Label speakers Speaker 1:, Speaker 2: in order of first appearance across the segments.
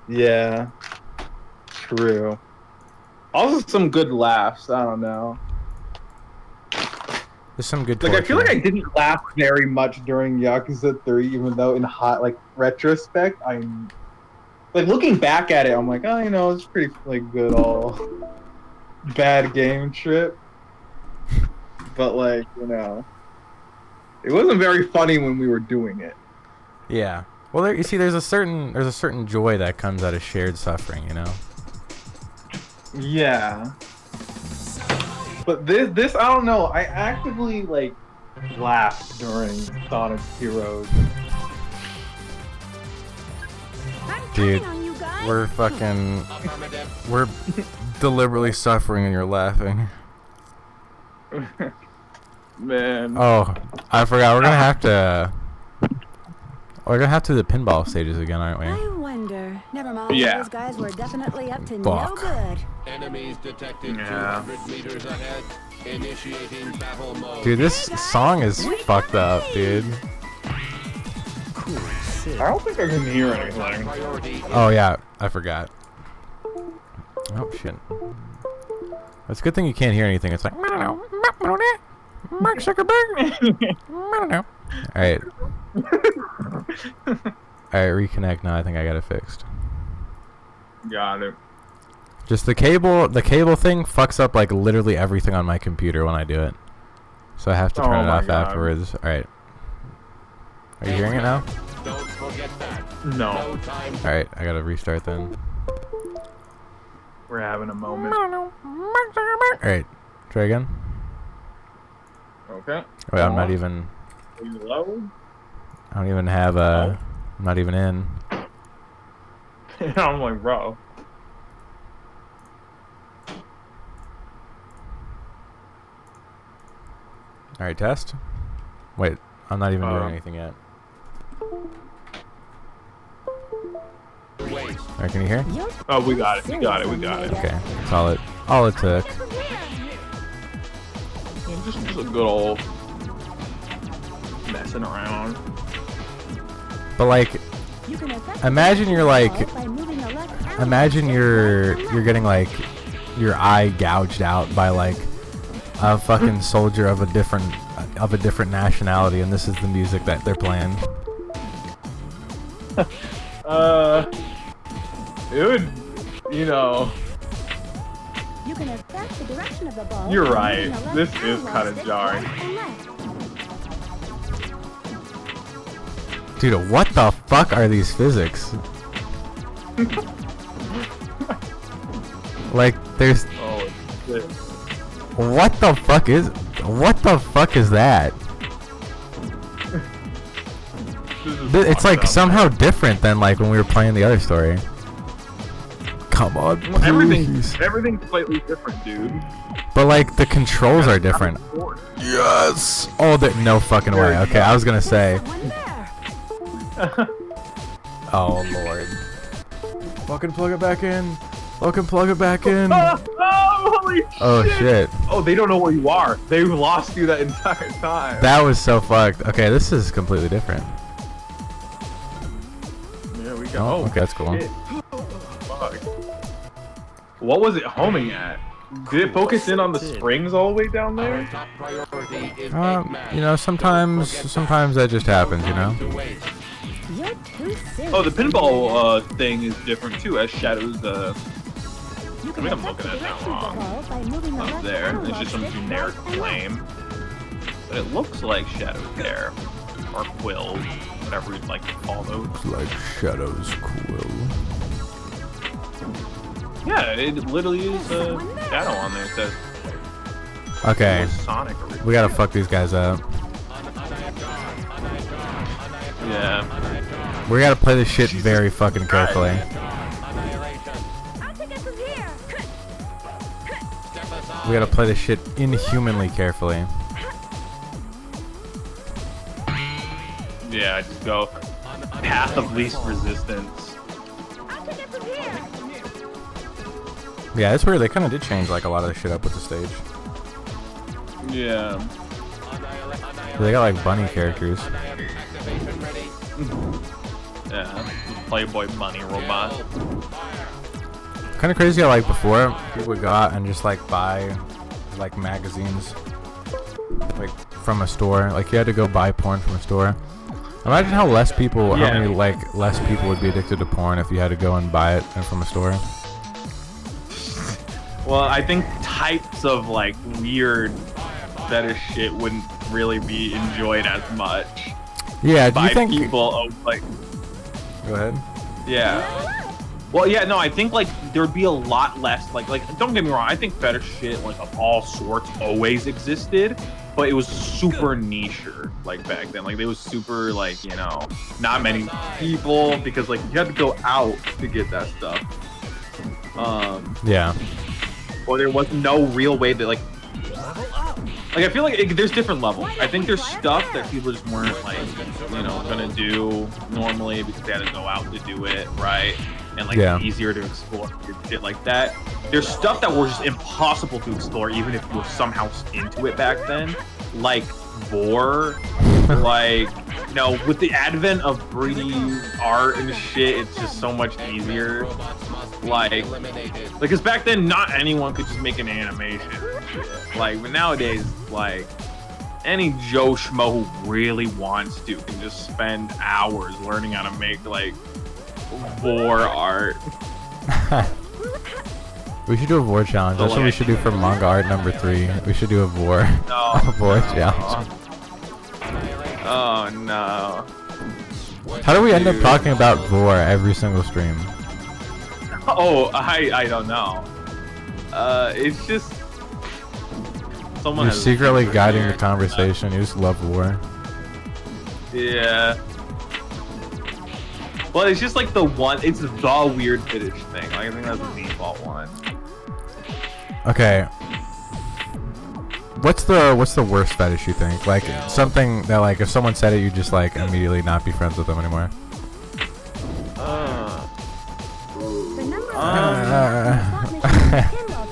Speaker 1: Yeah, true. Also, some good laughs. I don't know.
Speaker 2: There's some good
Speaker 1: Like,
Speaker 2: torture.
Speaker 1: I feel like I didn't laugh very much during Yakuza 3, even though in hot, like, retrospect, I'm like looking back at it, I'm like, oh, it's pretty like good all bad game trip. But like, it wasn't very funny when we were doing it.
Speaker 2: Yeah. Well, you see, there's a certain joy that comes out of shared suffering, you know.
Speaker 1: Yeah. But this I don't know. I actively like laughed during Sonic Heroes.
Speaker 2: Dude, we're deliberately suffering and you're laughing.
Speaker 1: Man.
Speaker 2: Oh, I forgot. We're gonna have to do the pinball stages again, aren't we?
Speaker 3: I wonder. Never mind.
Speaker 1: Yeah.
Speaker 3: Those guys were definitely up to
Speaker 2: Fuck.
Speaker 3: no good.
Speaker 4: Enemies detected
Speaker 1: Yeah.
Speaker 4: 200 meters ahead. Initiating battle mode.
Speaker 2: Dude, this song is fucked up, dude.
Speaker 1: I don't think I can hear anything.
Speaker 4: Priority.
Speaker 2: Oh yeah, I forgot. Oh shit. It's a good thing you can't hear anything. It's like Mark Zuckerberg. Alright. Alright, reconnect now. I think I got it fixed.
Speaker 1: Got it.
Speaker 2: Just the cable thing fucks up like literally everything on my computer when I do it. So I have to turn
Speaker 1: Oh
Speaker 2: it
Speaker 1: my
Speaker 2: off
Speaker 1: God.
Speaker 2: afterwards. Alright. Are you hearing it now?
Speaker 4: Don't forget that.
Speaker 1: No.
Speaker 4: No time.
Speaker 2: Alright, I gotta restart then.
Speaker 1: We're having a moment.
Speaker 2: Alright, try again.
Speaker 1: Okay.
Speaker 2: Wait, I'm not even.
Speaker 1: Are you low?
Speaker 2: I don't even have I'm not even in.
Speaker 1: I'm like, bro.
Speaker 2: Alright, test. Wait, I'm not even doing
Speaker 1: Uh,
Speaker 2: anything yet.
Speaker 4: Wait.
Speaker 2: Alright, can you hear?
Speaker 1: Oh, we got it. We got it. We got it.
Speaker 2: Okay, that's all it took.
Speaker 1: Yeah, just a good old messing around.
Speaker 2: But like, imagine you're like, imagine you're getting like your eye gouged out by like a fucking soldier of a different nationality, and this is the music that they're playing.
Speaker 1: It would,
Speaker 3: You can affect the direction of the ball
Speaker 1: You're
Speaker 3: by
Speaker 1: right.
Speaker 3: moving the
Speaker 1: This
Speaker 3: left
Speaker 1: is
Speaker 3: analog
Speaker 1: kinda
Speaker 3: stick
Speaker 1: jarring.
Speaker 3: right and left.
Speaker 2: Dude, what the fuck are these physics? Like, there's
Speaker 1: oh shit.
Speaker 2: what the fuck is that? It's like somehow different than like when we were playing the other story. Come on, please.
Speaker 1: Everything's slightly different, dude.
Speaker 2: But like the controls are different. Yes. Oh, no fucking way. Okay, I was gonna say.
Speaker 3: Someone there.
Speaker 2: Oh lord. Fucking plug it back in. Fucking plug it back in.
Speaker 1: Oh, holy
Speaker 2: Oh shit.
Speaker 1: Oh, they don't know where you are. They lost you that entire time.
Speaker 2: That was so fucked. Okay, this is completely different.
Speaker 1: There we go.
Speaker 2: Oh, okay, that's cool.
Speaker 1: Shit. Fuck. What was it homing at? Did it focus in on the springs all the way down
Speaker 4: Our
Speaker 1: there?
Speaker 4: top priority is Eggman.
Speaker 2: You know, sometimes that just happens, you know.
Speaker 4: To wait.
Speaker 3: You're too serious.
Speaker 1: Oh, the pinball thing is different too, as Shadows.
Speaker 3: You
Speaker 1: I think I'm
Speaker 3: affect
Speaker 1: looking
Speaker 3: the
Speaker 1: at that
Speaker 3: direction of the
Speaker 1: wrong.
Speaker 3: ball by moving the
Speaker 1: Up
Speaker 3: left
Speaker 1: there, it's
Speaker 3: analog
Speaker 1: just some
Speaker 3: stick
Speaker 1: generic
Speaker 3: right and left.
Speaker 1: flame. But it looks like Shadow's there, or Quill, whatever you'd like to call those.
Speaker 2: Like Shadow's Quill.
Speaker 1: Yeah, it literally is a shadow on there. It says
Speaker 2: Okay,
Speaker 1: Sonic.
Speaker 2: we gotta fuck these guys up.
Speaker 1: Yeah.
Speaker 2: We gotta play this shit very fucking carefully.
Speaker 3: I'll take it from here.
Speaker 2: We gotta play this shit inhumanly carefully.
Speaker 1: Yeah, just go path of least resistance.
Speaker 3: I'll take it from here.
Speaker 2: Yeah, it's weird. They kind of did change like a lot of the shit up with the stage.
Speaker 1: Yeah.
Speaker 2: They got like bunny characters.
Speaker 1: Yeah.
Speaker 5: Playboy bunny robot.
Speaker 2: Kind of crazy how like before people would go out and just like buy like magazines like from a store. Like you had to go buy porn from a store. Imagine how less people, how many like less people would be addicted to porn if you had to go and buy it from a store.
Speaker 5: Well, I think types of like weird fetish shit wouldn't really be enjoyed as much.
Speaker 2: Yeah, do you
Speaker 5: by
Speaker 2: think
Speaker 5: people like?
Speaker 2: Go ahead.
Speaker 5: Yeah. Well, yeah, no, I think like there'd be a lot less like don't get me wrong, I think fetish shit like of all sorts always existed, but it was super niche-er like back then. Like it was super like, you know, not many people because like you had to go out to get that stuff.
Speaker 2: Yeah.
Speaker 5: Or there was no real way that like I feel like there's different levels. I think there's stuff that people just weren't like, you know, gonna do normally because they had to go out to do it, right? And like it's easier to explore shit like that. There's stuff that were just impossible to explore even if you were somehow into it back then, like vor. Like, you know, with the advent of 3D art and shit, it's just so much easier. Like, because back then, not anyone could just make an animation. Like, but nowadays, like, any Joe Schmo who really wants to can just spend hours learning how to make, like, vor art.
Speaker 2: We should do a vor challenge. That's what we should do for manga art number 3. We should do a vor, a vor challenge.
Speaker 5: Oh, no.
Speaker 2: How do we end up talking about vor every single stream?
Speaker 5: Oh, I don't know. It's just someone.
Speaker 2: You're secretly guiding the conversation. You just love war.
Speaker 5: Yeah. Well, it's just like the one. It's the weird fetish thing. Like I think that's the default one.
Speaker 2: Okay. What's the worst fetish you think? Like something that like if someone said it, you just like immediately not be friends with them anymore.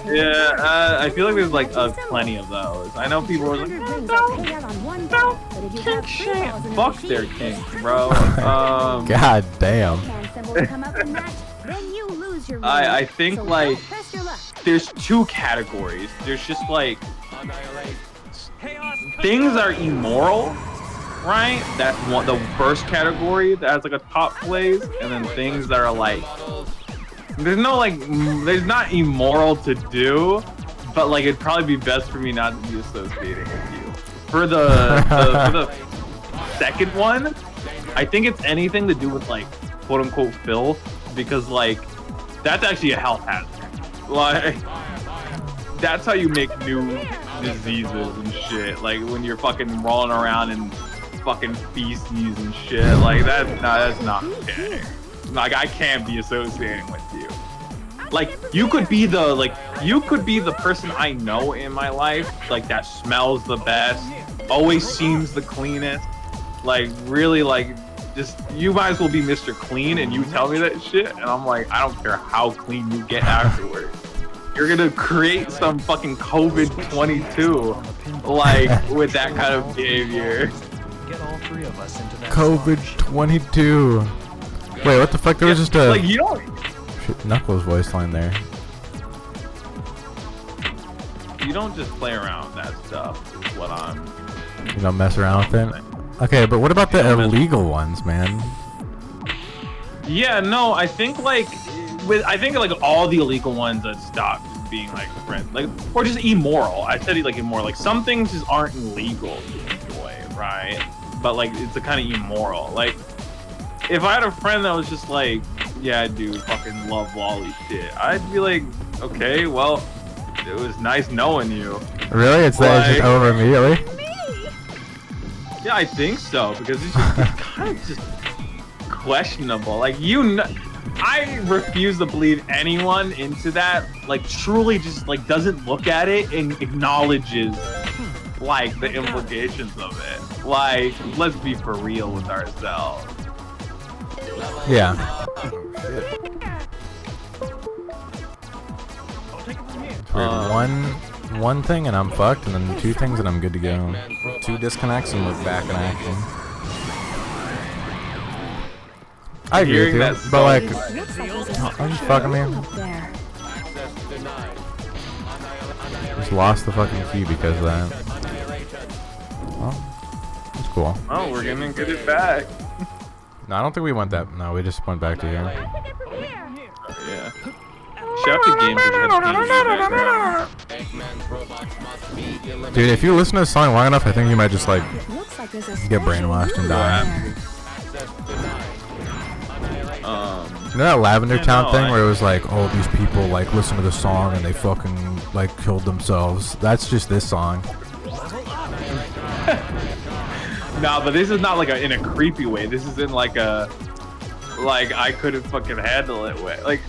Speaker 5: Yeah, I feel like there's like plenty of those. I know people are like, kink shit. Fuck their kink, bro.
Speaker 2: God damn.
Speaker 5: I think like there's two categories. There's just like things that are immoral, right? That's the first category that has like a top place, and then things that are like there's not immoral to do, but like it'd probably be best for me not to be associating with you. For the second one, I think it's anything to do with like quote unquote filth, because like that's actually a health hazard. Like that's how you make new diseases and shit. Like when you're fucking rolling around in fucking feces and shit. Like that's not okay. Like I can't be associating with you. Like you could be the person I know in my life, like that smells the best, always seems the cleanest. Like really, like just you might as well be Mr. Clean, and you tell me that shit, and I'm like, I don't care how clean you get afterwards. You're gonna create some fucking COVID-22, like with that kind of behavior.
Speaker 6: Get all three of us into that
Speaker 2: COVID-22. Wait, what the fuck? There was just a
Speaker 5: like you don't.
Speaker 2: Knuckles voice line there.
Speaker 5: You don't just play around with that stuff. Is what I'm.
Speaker 2: You don't mess around with it. Okay, but what about the illegal ones, man?
Speaker 5: Yeah, no, I think like all the illegal ones that stopped just being like friends, like or just immoral. I said like immoral. Like some things just aren't illegal to enjoy, right? But like it's a kind of immoral. Like if I had a friend that was just like, yeah, I do fucking love lolly shit, I'd be like, okay, well, it was nice knowing you.
Speaker 2: Really? It's just over immediately?
Speaker 5: Yeah, I think so, because it's kind of just questionable. Like, I refuse to believe anyone into that, like, truly just, like, doesn't look at it and acknowledges, like, the implications of it. Like, let's be for real with ourselves.
Speaker 2: Yeah. One thing and I'm fucked, and then 2 things and I'm good to go. 2 disconnects and we're back in action. I agree with
Speaker 5: Hearing
Speaker 2: you,
Speaker 5: that
Speaker 2: but like,
Speaker 3: Looks like there's a
Speaker 2: I'm just
Speaker 3: special
Speaker 2: fucking
Speaker 3: room
Speaker 2: me.
Speaker 3: up there.
Speaker 4: Access denied.
Speaker 2: Just lost the fucking key because of that. Well, it's cool.
Speaker 5: Oh, we're gonna get it back.
Speaker 2: No, I don't think we went that. No, we just went back to here.
Speaker 3: I'll take it from here.
Speaker 5: Yeah. Chef the game just has TV background.
Speaker 4: Eggman's robots must be eliminated.
Speaker 2: Dude, if you listen to the song long enough, I think you might just like
Speaker 3: It looks like there's a
Speaker 2: get
Speaker 3: special
Speaker 2: brainwashed and
Speaker 3: room
Speaker 2: die.
Speaker 3: up there.
Speaker 4: Access denied.
Speaker 2: You know that Lavender
Speaker 5: Yeah,
Speaker 2: Town
Speaker 5: no,
Speaker 2: thing
Speaker 5: I-
Speaker 2: where it was like, oh, these people like listen to the song and they fucking like killed themselves. That's just this song.
Speaker 5: Nah, but this is not like in a creepy way. This is in like a I couldn't fucking handle it way. Like,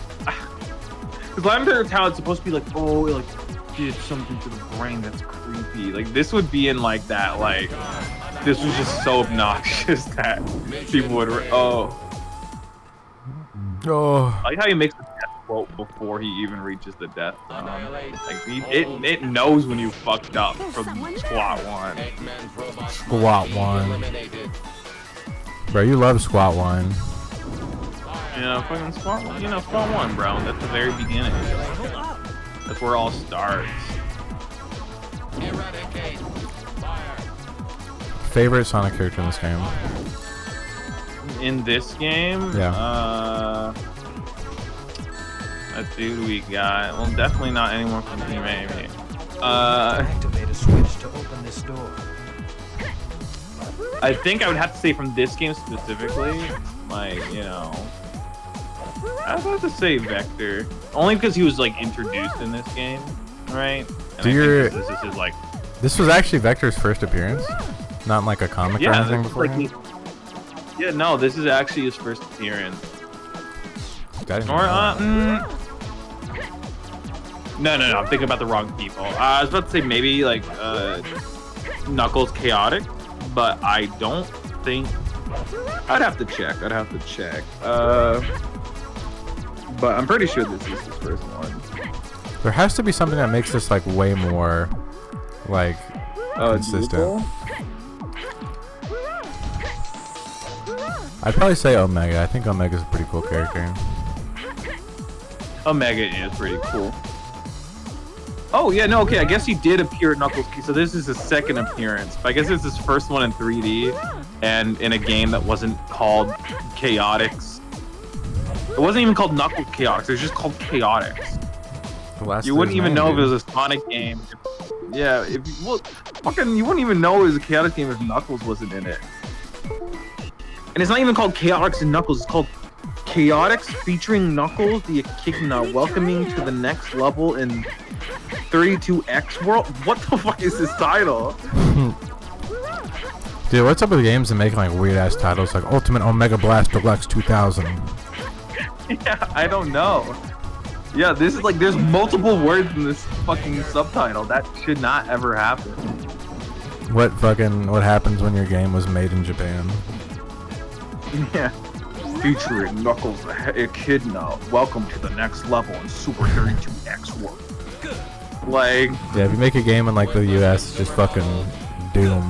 Speaker 5: because Lavender Town is supposed to be like, oh, it like did something to the brain that's creepy. Like this would be in like that. Like this was just so obnoxious that people would. Oh,
Speaker 2: Oh,
Speaker 5: I like how he makes the death quote before he even reaches the death. Like it knows when you fucked up from Squat One.
Speaker 4: Eggman's robots
Speaker 2: Squat One.
Speaker 4: eliminated.
Speaker 2: Bro, you love Squat One.
Speaker 5: Yeah, fucking Squat One. You know, Squat One, bro. That's the very beginning. That's where it all starts.
Speaker 4: Eradicate. Fire.
Speaker 2: Favorite Sonic character in this game?
Speaker 5: In this game,
Speaker 2: Yeah.
Speaker 5: let's see who we got. Well, definitely not anyone from Team Amy.
Speaker 6: Activate a switch to open this door.
Speaker 5: I think I would have to say from this game specifically, like, you know, I'd have to say Vector. Only because he was, like, introduced in this game, right? And
Speaker 2: Do
Speaker 5: I
Speaker 2: your-
Speaker 5: think this is his, like,
Speaker 2: This was actually Vector's first appearance, not in like a comic or
Speaker 5: yeah,
Speaker 2: anything
Speaker 5: this is,
Speaker 2: before.
Speaker 5: like, yeah, no, this is actually his first appearance. Or, no, I'm thinking about the wrong people. I was about to say maybe like Knuckles Chaotic, but I don't think. I'd have to check. But I'm pretty sure this is his first one.
Speaker 2: There has to be something that makes this like way more like consistent. I'd probably say Omega. I think Omega's a pretty cool character.
Speaker 5: Omega is pretty cool. Oh yeah, no, okay. I guess he did appear at Knuckles. So this is his second appearance. But I guess it's his first one in 3D, and in a game that wasn't called Chaotix. It wasn't even called Knuckles Chaotix. It was just called Chaotix.
Speaker 2: The last
Speaker 5: You
Speaker 2: of
Speaker 5: wouldn't
Speaker 2: his
Speaker 5: even
Speaker 2: name,
Speaker 5: know if it
Speaker 2: dude.
Speaker 5: was a Sonic game. Yeah, you wouldn't even know it was a Chaotix game if Knuckles wasn't in it. And it's not even called Chaotix and Knuckles. It's called Chaotix featuring Knuckles the Echidna, welcoming to the next level in 32X World. What the fuck is this title?
Speaker 2: Dude, what's up with games and making like weird ass titles like Ultimate Omega Blast Deluxe 2000?
Speaker 5: Yeah, I don't know. Yeah, this is like there's multiple words in this fucking subtitle. That should not ever happen.
Speaker 2: What happens when your game was made in Japan?
Speaker 5: Yeah. Featuring Knuckles the Echidna. Welcome to the next level in Super 32X World. Like,
Speaker 2: Yeah, if you make a game in like the US, just fucking Doom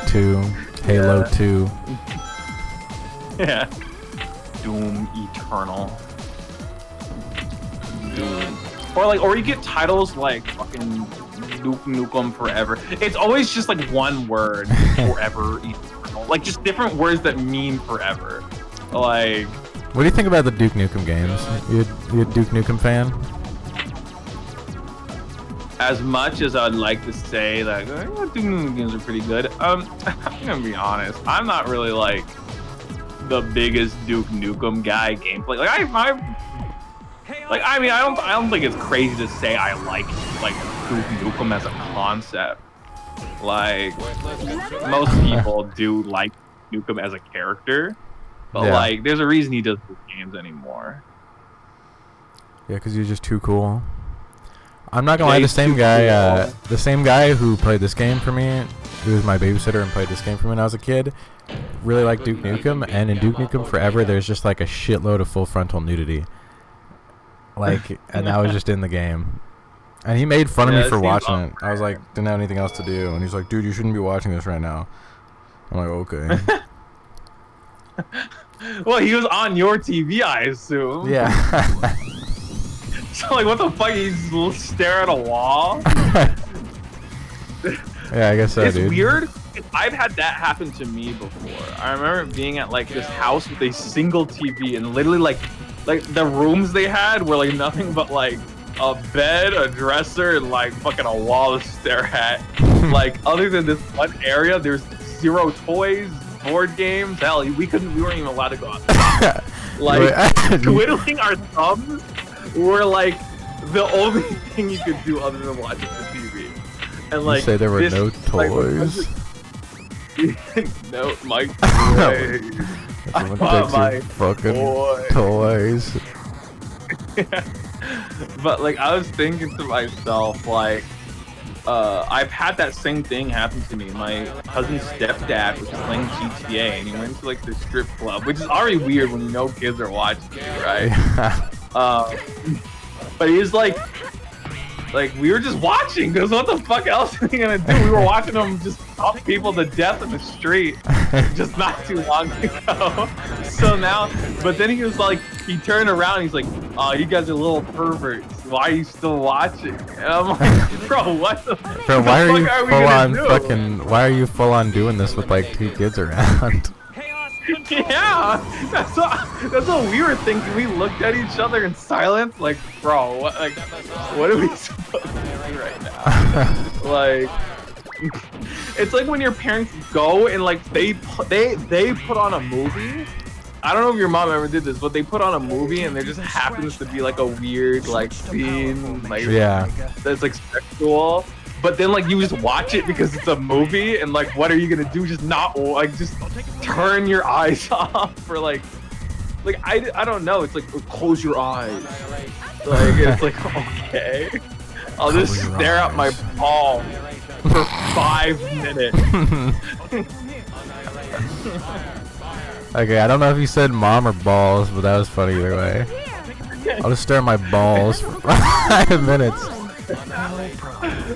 Speaker 2: 2, Halo 2.
Speaker 5: yeah. Doom Eternal. Doom. Or you get titles like fucking Duke Nukem Forever. It's always just like one word, forever, eternal. Like just different words that mean forever. Like,
Speaker 2: What do you think about the Duke Nukem games? You a Duke Nukem fan?
Speaker 5: as much as I'd like to say that Duke Nukem games are pretty good, I'm gonna be honest. I'm not really like the biggest Duke Nukem guy gameplay. Like I mean, I don't think it's crazy to say I like Duke Nukem as a concept. Like most people do like Nukem as a character, but
Speaker 2: Yeah.
Speaker 5: like there's a reason he doesn't do games anymore.
Speaker 2: Yeah, because you're just too cool. I'm not gonna
Speaker 5: Yeah,
Speaker 2: lie,
Speaker 5: he's too
Speaker 2: the same guy who played this game for me, he was my babysitter and played this game for me when I was a kid, really liked Duke Nukem, and in Duke Nukem Forever, there's just like a shitload of full frontal nudity. Like, and that was just in the game. And he made fun of
Speaker 5: Yeah,
Speaker 2: me
Speaker 5: it
Speaker 2: for
Speaker 5: seems
Speaker 2: watching it.
Speaker 5: awkward.
Speaker 2: I was like, didn't have anything else to do, and he's like, dude, you shouldn't be watching this right now. I'm like, okay.
Speaker 5: Well, he was on your TV, I assume.
Speaker 2: Yeah.
Speaker 5: So like, what the fuck? He's stare at a wall.
Speaker 2: Yeah, I guess so,
Speaker 5: It's
Speaker 2: dude.
Speaker 5: weird. I've had that happen to me before. I remember being at like this house with a single TV, and literally like the rooms they had were like nothing but like a bed, a dresser, and like fucking a wall to stare at. Like other than this one area, there's zero toys, board games. Hell, we weren't even allowed to go outside. Like twiddling our thumbs were like the only thing you could do other than watching the TV. And like,
Speaker 2: you say there were
Speaker 5: this,
Speaker 2: no toys?
Speaker 5: Like, no, my toys.
Speaker 2: Someone
Speaker 5: want
Speaker 2: takes
Speaker 5: my
Speaker 2: your fucking
Speaker 5: toy.
Speaker 2: toys.
Speaker 5: But like, I was thinking to myself, like, I've had that same thing happen to me. My cousin's stepdad was playing GTA, and he went to like the strip club, which is already weird when you know kids are watching you, right? But he was like we were just watching, because what the fuck else are we gonna do? We were watching him just stomp people to death in the street just not too long ago. So now, but then he was like, he turned around and he's like, oh, you guys are little perverts. Why are you still watching? And I'm like, bro, what the
Speaker 2: Bro, why are you
Speaker 5: fuck
Speaker 2: full on
Speaker 5: do?
Speaker 2: fucking? Why are you full on doing this with like 2 kids around?
Speaker 5: Yeah, that's what we were thinking. We looked at each other in silence, like, bro, what are we supposed to do right now? Like, it's like when your parents go and like they put on a movie. I don't know if your mom ever did this, but they put on a movie and there just happens to be like a weird like scene, like
Speaker 2: Yeah.
Speaker 5: that's like sexual. But then like you just watch it because it's a movie, and like what are you gonna do? Just not like just turn your eyes off for like I don't know. It's like close your eyes. Like it's like okay, I'll just
Speaker 2: Cover your
Speaker 5: stare at my
Speaker 2: eyes.
Speaker 5: ball for 5 minutes.
Speaker 2: Okay, I don't know if you said mom or balls, but that was funny either way. I'll just stare at my balls for 5 minutes.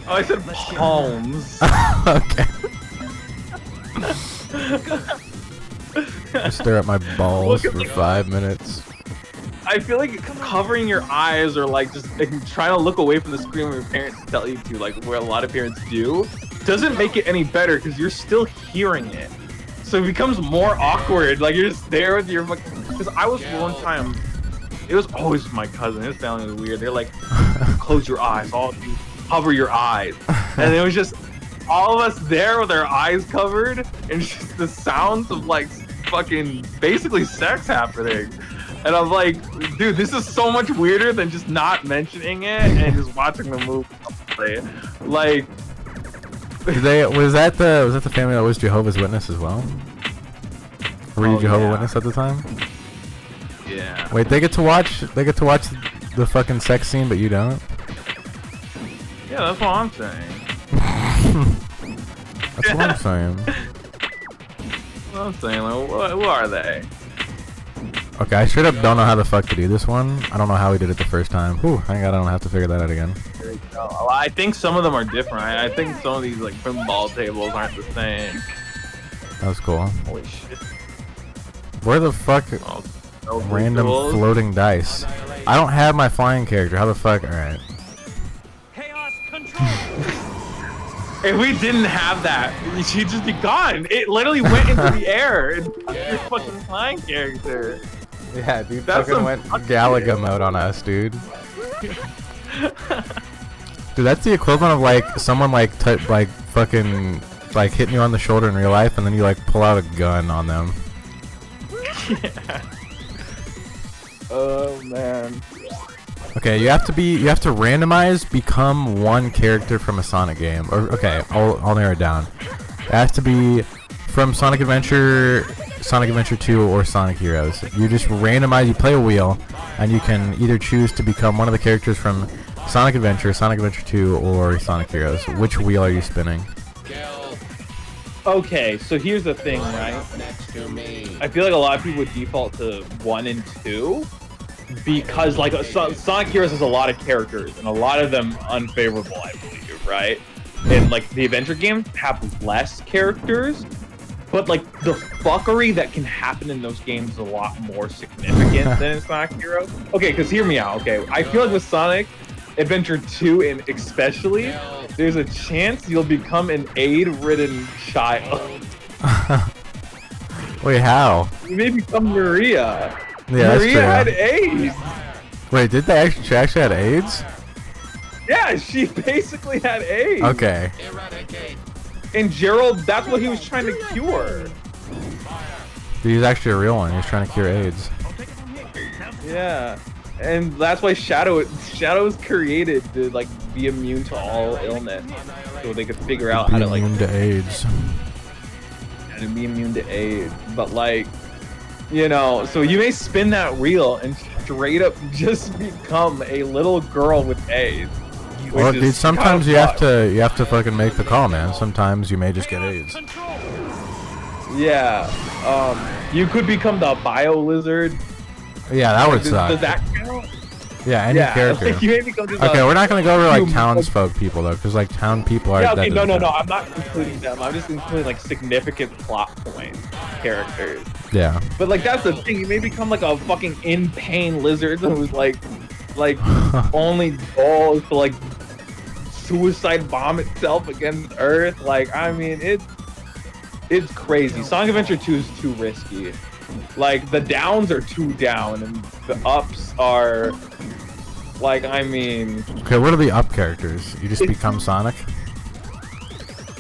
Speaker 5: Oh, I said palms.
Speaker 2: Okay. Just stare at my balls for 5 minutes.
Speaker 5: I feel like covering your eyes or like just like, trying to look away from the screen when your parents tell you to, like where a lot of parents do, doesn't make it any better because you're still hearing it. So it becomes more awkward. Like you're just there with your fucking. Because I was one time, it was always my cousin. His family was weird. They're like, close your eyes, all of you, cover your eyes, and it was just all of us there with our eyes covered, and just the sounds of like fucking basically sex happening. And I'm like, dude, this is so much weirder than just not mentioning it and just watching the movie. Like,
Speaker 2: Was that the family that was Jehovah's Witness as well? Were you
Speaker 5: Oh,
Speaker 2: Jehovah's
Speaker 5: yeah.
Speaker 2: Witness at the time?
Speaker 5: yeah.
Speaker 2: Wait, they get to watch the fucking sex scene, but you don't?
Speaker 5: Yeah, that's what I'm saying.
Speaker 2: That's what I'm saying.
Speaker 5: What I'm saying, like, who are they?
Speaker 2: Okay, I straight up don't know how the fuck to do this one. I don't know how we did it the first time. Whew, thank God I don't have to figure that out again.
Speaker 5: Well, I think some of them are different. I think some of these like pinball tables aren't the same.
Speaker 2: That was cool.
Speaker 5: Holy shit.
Speaker 2: Where the fuck?
Speaker 5: Oh, no
Speaker 2: Random
Speaker 5: visuals.
Speaker 2: floating dice. I don't have my flying character. How the fuck? Alright.
Speaker 5: If we didn't have that, she'd just be gone. It literally went into the air. And your fucking flying character.
Speaker 2: Yeah, dude,
Speaker 5: That's
Speaker 2: fucking
Speaker 5: some
Speaker 2: went
Speaker 5: fucking
Speaker 2: Galaga mode on us, dude. Dude, that's the equivalent of like someone like fucking like hitting you on the shoulder in real life, and then you like pull out a gun on them.
Speaker 5: Yeah. Oh man.
Speaker 2: Okay, you have to randomize become one character from a Sonic game. Or okay, I'll narrow it down. It has to be from Sonic Adventure 2, or Sonic Heroes. You just randomize, you play a wheel, and you can either choose to become one of the characters from Sonic Adventure, Sonic Adventure 2, or Sonic Heroes. Which wheel are you spinning?
Speaker 5: Okay, so here's the thing, right? I feel like a lot of people would default to 1 and 2 because, like, Sonic Heroes has a lot of characters and a lot of them unfavorable, I believe, right? And like the adventure games have less characters, but like the fuckery that can happen in those games is a lot more significant than in Sonic Heroes. Okay, because hear me out. Okay, I feel like with Sonic Adventure 2 and especially, there's a chance you'll become an AIDS-ridden child.
Speaker 2: Wait, how?
Speaker 5: You may become Maria.
Speaker 2: Yeah,
Speaker 5: Maria
Speaker 2: that's
Speaker 5: had AIDS.
Speaker 2: Wait, did they actually? She actually had AIDS?
Speaker 5: Yeah, she basically had AIDS.
Speaker 2: Okay.
Speaker 5: And Gerald, that's what he was trying to cure.
Speaker 2: He's actually a real one. He's trying to cure AIDS.
Speaker 5: Yeah. And that's why Shadow is created to like be immune to all illness. So they could figure out how to like
Speaker 2: immune to AIDS.
Speaker 5: to be immune to AIDS. But like, you know, so you may spin that wheel and straight up just become a little girl with AIDS.
Speaker 2: Well, dude, sometimes you have to fucking make the call, man. Sometimes you may just get AIDS.
Speaker 5: Yeah. You could become the Bio Lizard.
Speaker 2: Yeah, that would suck.
Speaker 5: Does that count?
Speaker 2: Yeah, any character.
Speaker 5: Like, you may become just
Speaker 2: Okay, we're not gonna go over like
Speaker 5: human.
Speaker 2: townsfolk people though, because like town people are.
Speaker 5: Yeah, okay,
Speaker 2: that
Speaker 5: no,
Speaker 2: doesn't count.
Speaker 5: I'm not including them. I'm just including like significant plot point characters.
Speaker 2: Yeah.
Speaker 5: But like that's the thing, you may become like a fucking in pain lizard who's like only goal is to like suicide bomb itself against Earth. Like, I mean, it's crazy. Sonic Adventure 2 is too risky. Like, the downs are too down, and the ups are, like, I mean...
Speaker 2: Okay, what are the up characters? You just become Sonic?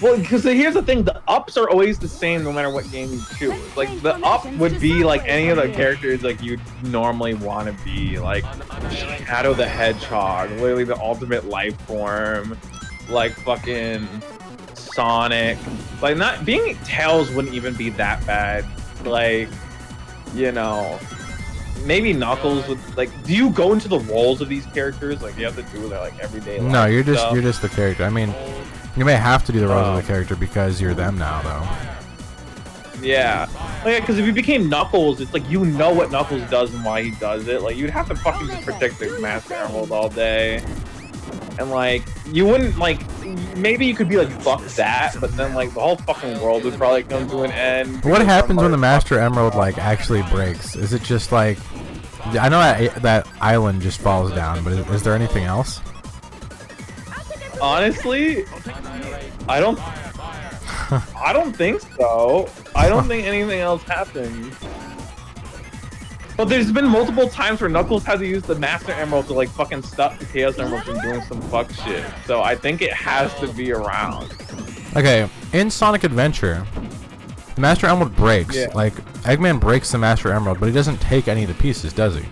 Speaker 5: Well, because here's the thing, the ups are always the same no matter what game you choose. Like, the up would be, like, any of the characters, like, you'd normally want to be. Like, Shadow the Hedgehog, literally the ultimate life form. Like, fucking Sonic. Like, not... Being Tails wouldn't even be that bad. Like... You know, maybe Knuckles would like. Do you go into the roles of these characters? Like, you have to do their like everyday life.
Speaker 2: No, you're
Speaker 5: stuff?
Speaker 2: just the character. I mean, you may have to do the roles of the character because you're them now, though.
Speaker 5: Yeah, because if you became Knuckles, it's like you know what Knuckles does and why he does it. Like, you'd have to fucking just protect the Master Emerald all day, and like you wouldn't like. Maybe you could be like fuck that, but then like the whole fucking world would probably come to an end.
Speaker 2: What happens when the Master Emerald like actually breaks? Is it just like I know that island just falls down, but is there anything else?
Speaker 5: Honestly, I don't think so. I don't think anything else happens. But there's been multiple times where Knuckles had to use the Master Emerald to like fucking stop the Chaos Emerald from doing some fuck shit. So I think it has to be around.
Speaker 2: Okay, in Sonic Adventure, the Master Emerald breaks.
Speaker 5: Yeah.
Speaker 2: Like, Eggman breaks the Master Emerald, but he doesn't take any of the pieces, does he?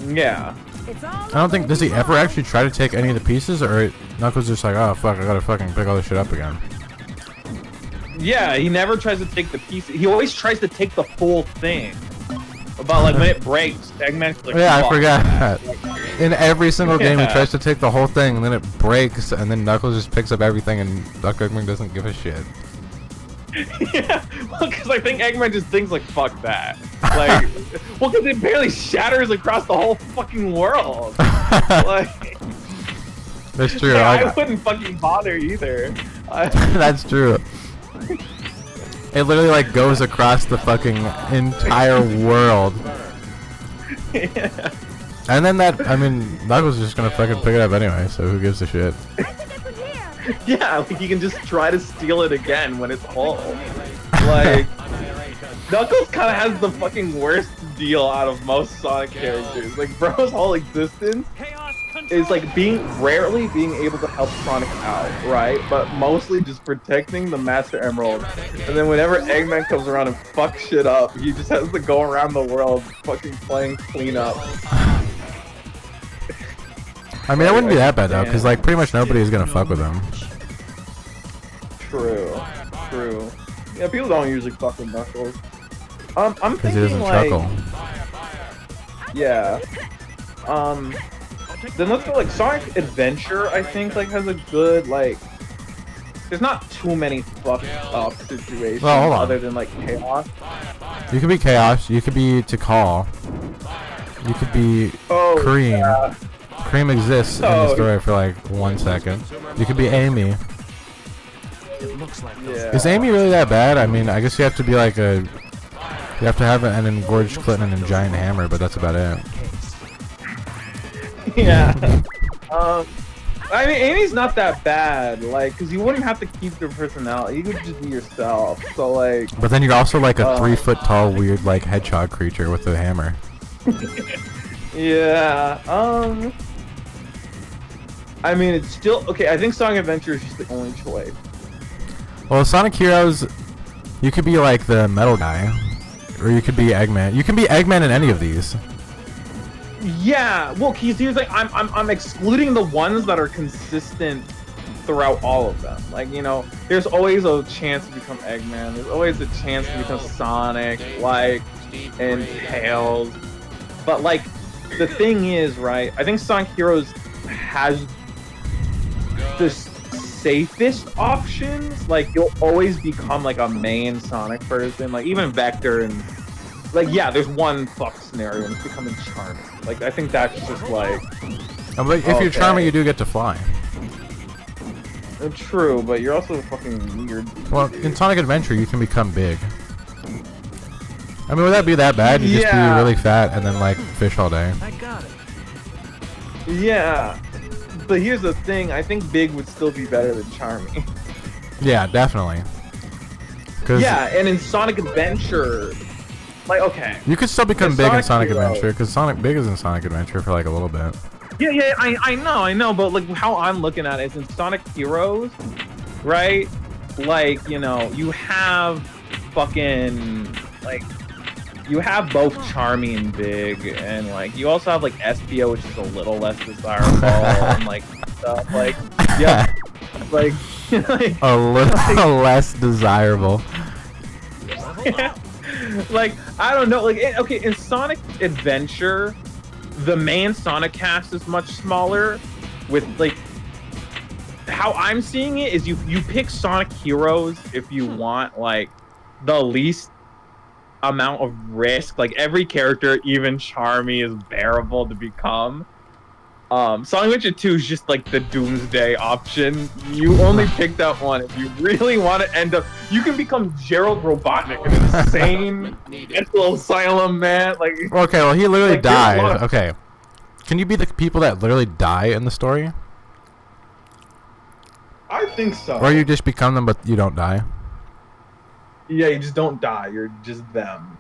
Speaker 5: Yeah.
Speaker 2: I don't think, does he ever actually try to take any of the pieces, or Knuckles just like, oh fuck, I gotta fucking pick all this shit up again?
Speaker 5: Yeah, he never tries to take the pieces. He always tries to take the full thing. About like when it breaks, Eggman's like,
Speaker 2: Yeah, I
Speaker 5: fuck
Speaker 2: forgot
Speaker 5: that.
Speaker 2: that. In every single game, he
Speaker 5: Yeah.
Speaker 2: tries to take the whole thing, and then it breaks, and then Knuckles just picks up everything, and Dr. Eggman doesn't give a shit.
Speaker 5: Yeah, well, because I think Eggman just thinks like, fuck that. Like, well, because it barely shatters across the whole fucking world. Like,
Speaker 2: That's true.
Speaker 5: yeah, I
Speaker 2: Like,
Speaker 5: wouldn't fucking bother either.
Speaker 2: that's true. It literally like goes across the fucking entire world.
Speaker 5: Yeah.
Speaker 2: And then I mean, Knuckles is just gonna fucking pick it up anyway, so who gives a shit?
Speaker 5: Yeah, like you can just try to steal it again when it's whole. Like, Knuckles kind of has the fucking worst deal out of most Sonic characters. Like, bro's whole existence is like rarely being able to help Sonic out, right? But mostly just protecting the Master Emerald. And then whenever Eggman comes around and fucks shit up, he just has to go around the world fucking playing cleanup.
Speaker 2: I mean, it wouldn't be that bad though, because like pretty much nobody is gonna fuck with him.
Speaker 5: True. Yeah, people don't usually fuck with Knuckles. I'm
Speaker 2: Because he
Speaker 5: thinking
Speaker 2: doesn't
Speaker 5: like,
Speaker 2: chuckle.
Speaker 5: yeah. Then let's go like Sonic Adventure. I think like has a good like. There's not too many fucked up situations
Speaker 2: Well, hold on.
Speaker 5: other than like Chaos.
Speaker 2: You could be Chaos. You could be Tikal. You could be
Speaker 5: Oh,
Speaker 2: Cream.
Speaker 5: yeah.
Speaker 2: Cream exists in the story for like 1 second. You could be Amy.
Speaker 6: Looks like those
Speaker 1: Yeah.
Speaker 2: Is Amy really that bad? I mean, I guess you have to be like a. You have to have an engorged Clinton and a giant hammer, but that's about it.
Speaker 1: Yeah. I mean, Amy's not that bad, like, because you wouldn't have to keep your personality. You could just be yourself. So, like,
Speaker 2: But then you're also like a 3 foot tall weird like hedgehog creature with a hammer.
Speaker 1: yeah. I mean, it's still okay. I think Sonic Adventure is just the only choice.
Speaker 2: Well, Sonic Heroes, you could be like the metal guy, or you could be Eggman. You can be Eggman in any of these.
Speaker 1: Yeah. Well, here's like I'm excluding the ones that are consistent throughout all of them. Like, you know, there's always a chance to become Eggman. There's always a chance to become Sonic, like, and Tails. But like, the thing is, right? I think Sonic Heroes has the safest options. Like, you'll always become like a main Sonic person. Like, even Vector and like, yeah, there's one fuck scenario and it's becoming Charming. Like, I think that's just like
Speaker 2: But if you're charming, you do get to fly.
Speaker 1: true, but you're also fucking weird.
Speaker 2: Well, in Sonic Adventure, you can become big. I mean, would that be that bad? You just be
Speaker 1: Yeah.
Speaker 2: really fat and then like fish all day.
Speaker 6: I got it.
Speaker 1: Yeah, but here's the thing. I think Big would still be better than Charming.
Speaker 2: Yeah, definitely. Cause
Speaker 1: Yeah, and in Sonic Adventure, like, okay.
Speaker 2: you could still become
Speaker 1: In
Speaker 2: big in
Speaker 1: Sonic
Speaker 2: Sonic
Speaker 1: Heroes.
Speaker 2: Adventure, because Sonic Big is in Sonic Adventure for like a little bit.
Speaker 1: Yeah, I know, but like how I'm looking at it is in Sonic Heroes, right? Like, you know, you have fucking like you have both Charming and Big, and like you also have like Espio, which is a little less desirable, and like stuff like yeah, like like
Speaker 2: A little less desirable.
Speaker 1: like I don't know, like okay, in Sonic Adventure, the main Sonic cast is much smaller. With like how I'm seeing it is you pick Sonic Heroes if you want like the least amount of risk. Like every character, even Charmy, is bearable to become. Sonic Adventure 2 is just like the doomsday option. You only pick that one if you really want to end up. You can become Gerald Robotnik, an insane mental asylum man. Like,
Speaker 2: Okay, well he literally
Speaker 1: Like, there's a lot
Speaker 2: died.
Speaker 1: of-
Speaker 2: Okay. Can you be the people that literally die in the story?
Speaker 1: I think so.
Speaker 2: Or you just become them but you don't die?
Speaker 1: Yeah, you just don't die. You're just them.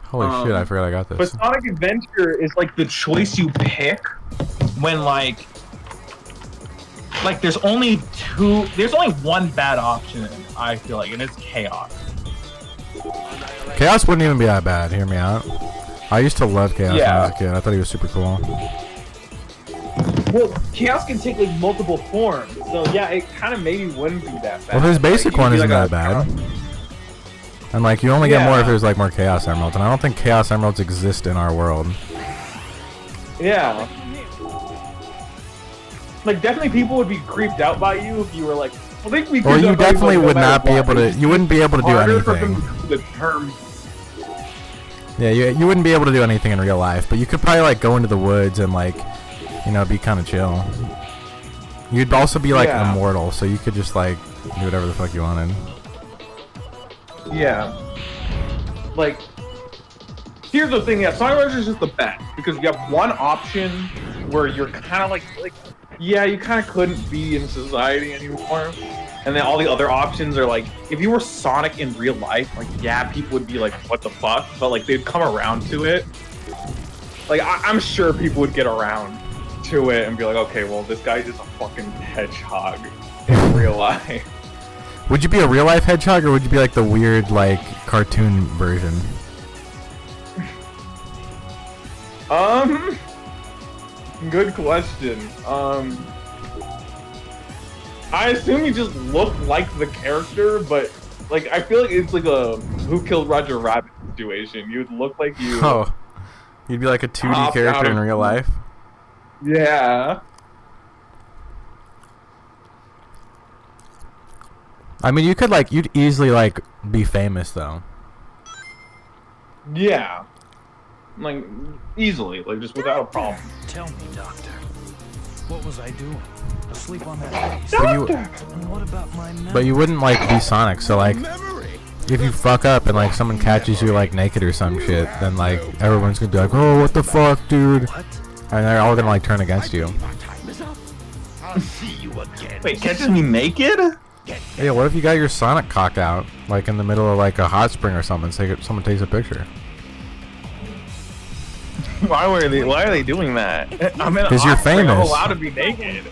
Speaker 2: Holy shit, I forgot I got
Speaker 1: But
Speaker 2: this.
Speaker 1: Sonic Adventure is like the choice you pick when like there's only one bad option, I feel like, and it's Chaos.
Speaker 2: Chaos wouldn't even be that bad, hear me out. I used to love Chaos when I was a kid. I thought he was super cool.
Speaker 1: Well, Chaos can take like multiple forms, so yeah, it kind of maybe wouldn't be that bad.
Speaker 2: Well, his basic
Speaker 1: Like,
Speaker 2: one
Speaker 1: you'd be
Speaker 2: isn't
Speaker 1: like
Speaker 2: that
Speaker 1: a-
Speaker 2: bad. And like, you only get more if
Speaker 1: Yeah.
Speaker 2: there's like more Chaos Emeralds, and I don't think Chaos Emeralds exist in our world.
Speaker 1: Yeah. Like definitely people would be creeped out by you if you were like, well, they could be
Speaker 2: Well,
Speaker 1: creeped
Speaker 2: you
Speaker 1: out by
Speaker 2: definitely
Speaker 1: like, no
Speaker 2: would
Speaker 1: matter
Speaker 2: not be
Speaker 1: what.
Speaker 2: able to.
Speaker 1: It's
Speaker 2: You wouldn't be able to do
Speaker 1: harder for them
Speaker 2: anything.
Speaker 1: to use the term.
Speaker 2: Yeah, you wouldn't be able to do anything in real life, but you could probably like go into the woods and like, you know, be kind of chill. You'd also be like
Speaker 1: Yeah.
Speaker 2: immortal, so you could just like do whatever the fuck you wanted.
Speaker 1: Yeah. Like, here's the thing, yeah, Sonic Adventure is just the best because you have one option where you're kind of like, yeah, you kind of couldn't be in society anymore. And then all the other options are like, if you were Sonic in real life, like, yeah, people would be like, what the fuck? But like, they'd come around to it. Like, I'm sure people would get around to it and be like, okay, well, this guy is a fucking hedgehog in real life.
Speaker 2: Would you be a real life hedgehog, or would you be like the weird like cartoon version?
Speaker 1: Good question. I assume you just look like the character, but like I feel like it's like a Who Killed Roger Rabbit situation. You'd look like you.
Speaker 2: Oh, you'd be like a 2D
Speaker 1: Hopped out
Speaker 2: character in
Speaker 1: of-
Speaker 2: real life.
Speaker 1: Yeah.
Speaker 2: I mean, you could like, you'd easily like be famous though.
Speaker 1: Yeah. Like easily, like just without a problem.
Speaker 6: Tell me, Doctor. What was I doing? Asleep on that base? And what about my memory?
Speaker 2: But you wouldn't like be Sonic, so like if you fuck up and like someone catches you like naked or some shit, then like everyone's gonna be like, oh, what the fuck, dude? And they're all gonna like turn against you.
Speaker 5: Wait, catches me naked?
Speaker 2: Yeah, what if you got your Sonic cock out, like in the middle of like a hot spring or something, so someone takes a picture?
Speaker 5: Why are they doing that? I'm in a
Speaker 2: 'Cause you're
Speaker 5: hot spring, I'm
Speaker 2: famous.
Speaker 5: allowed to be naked.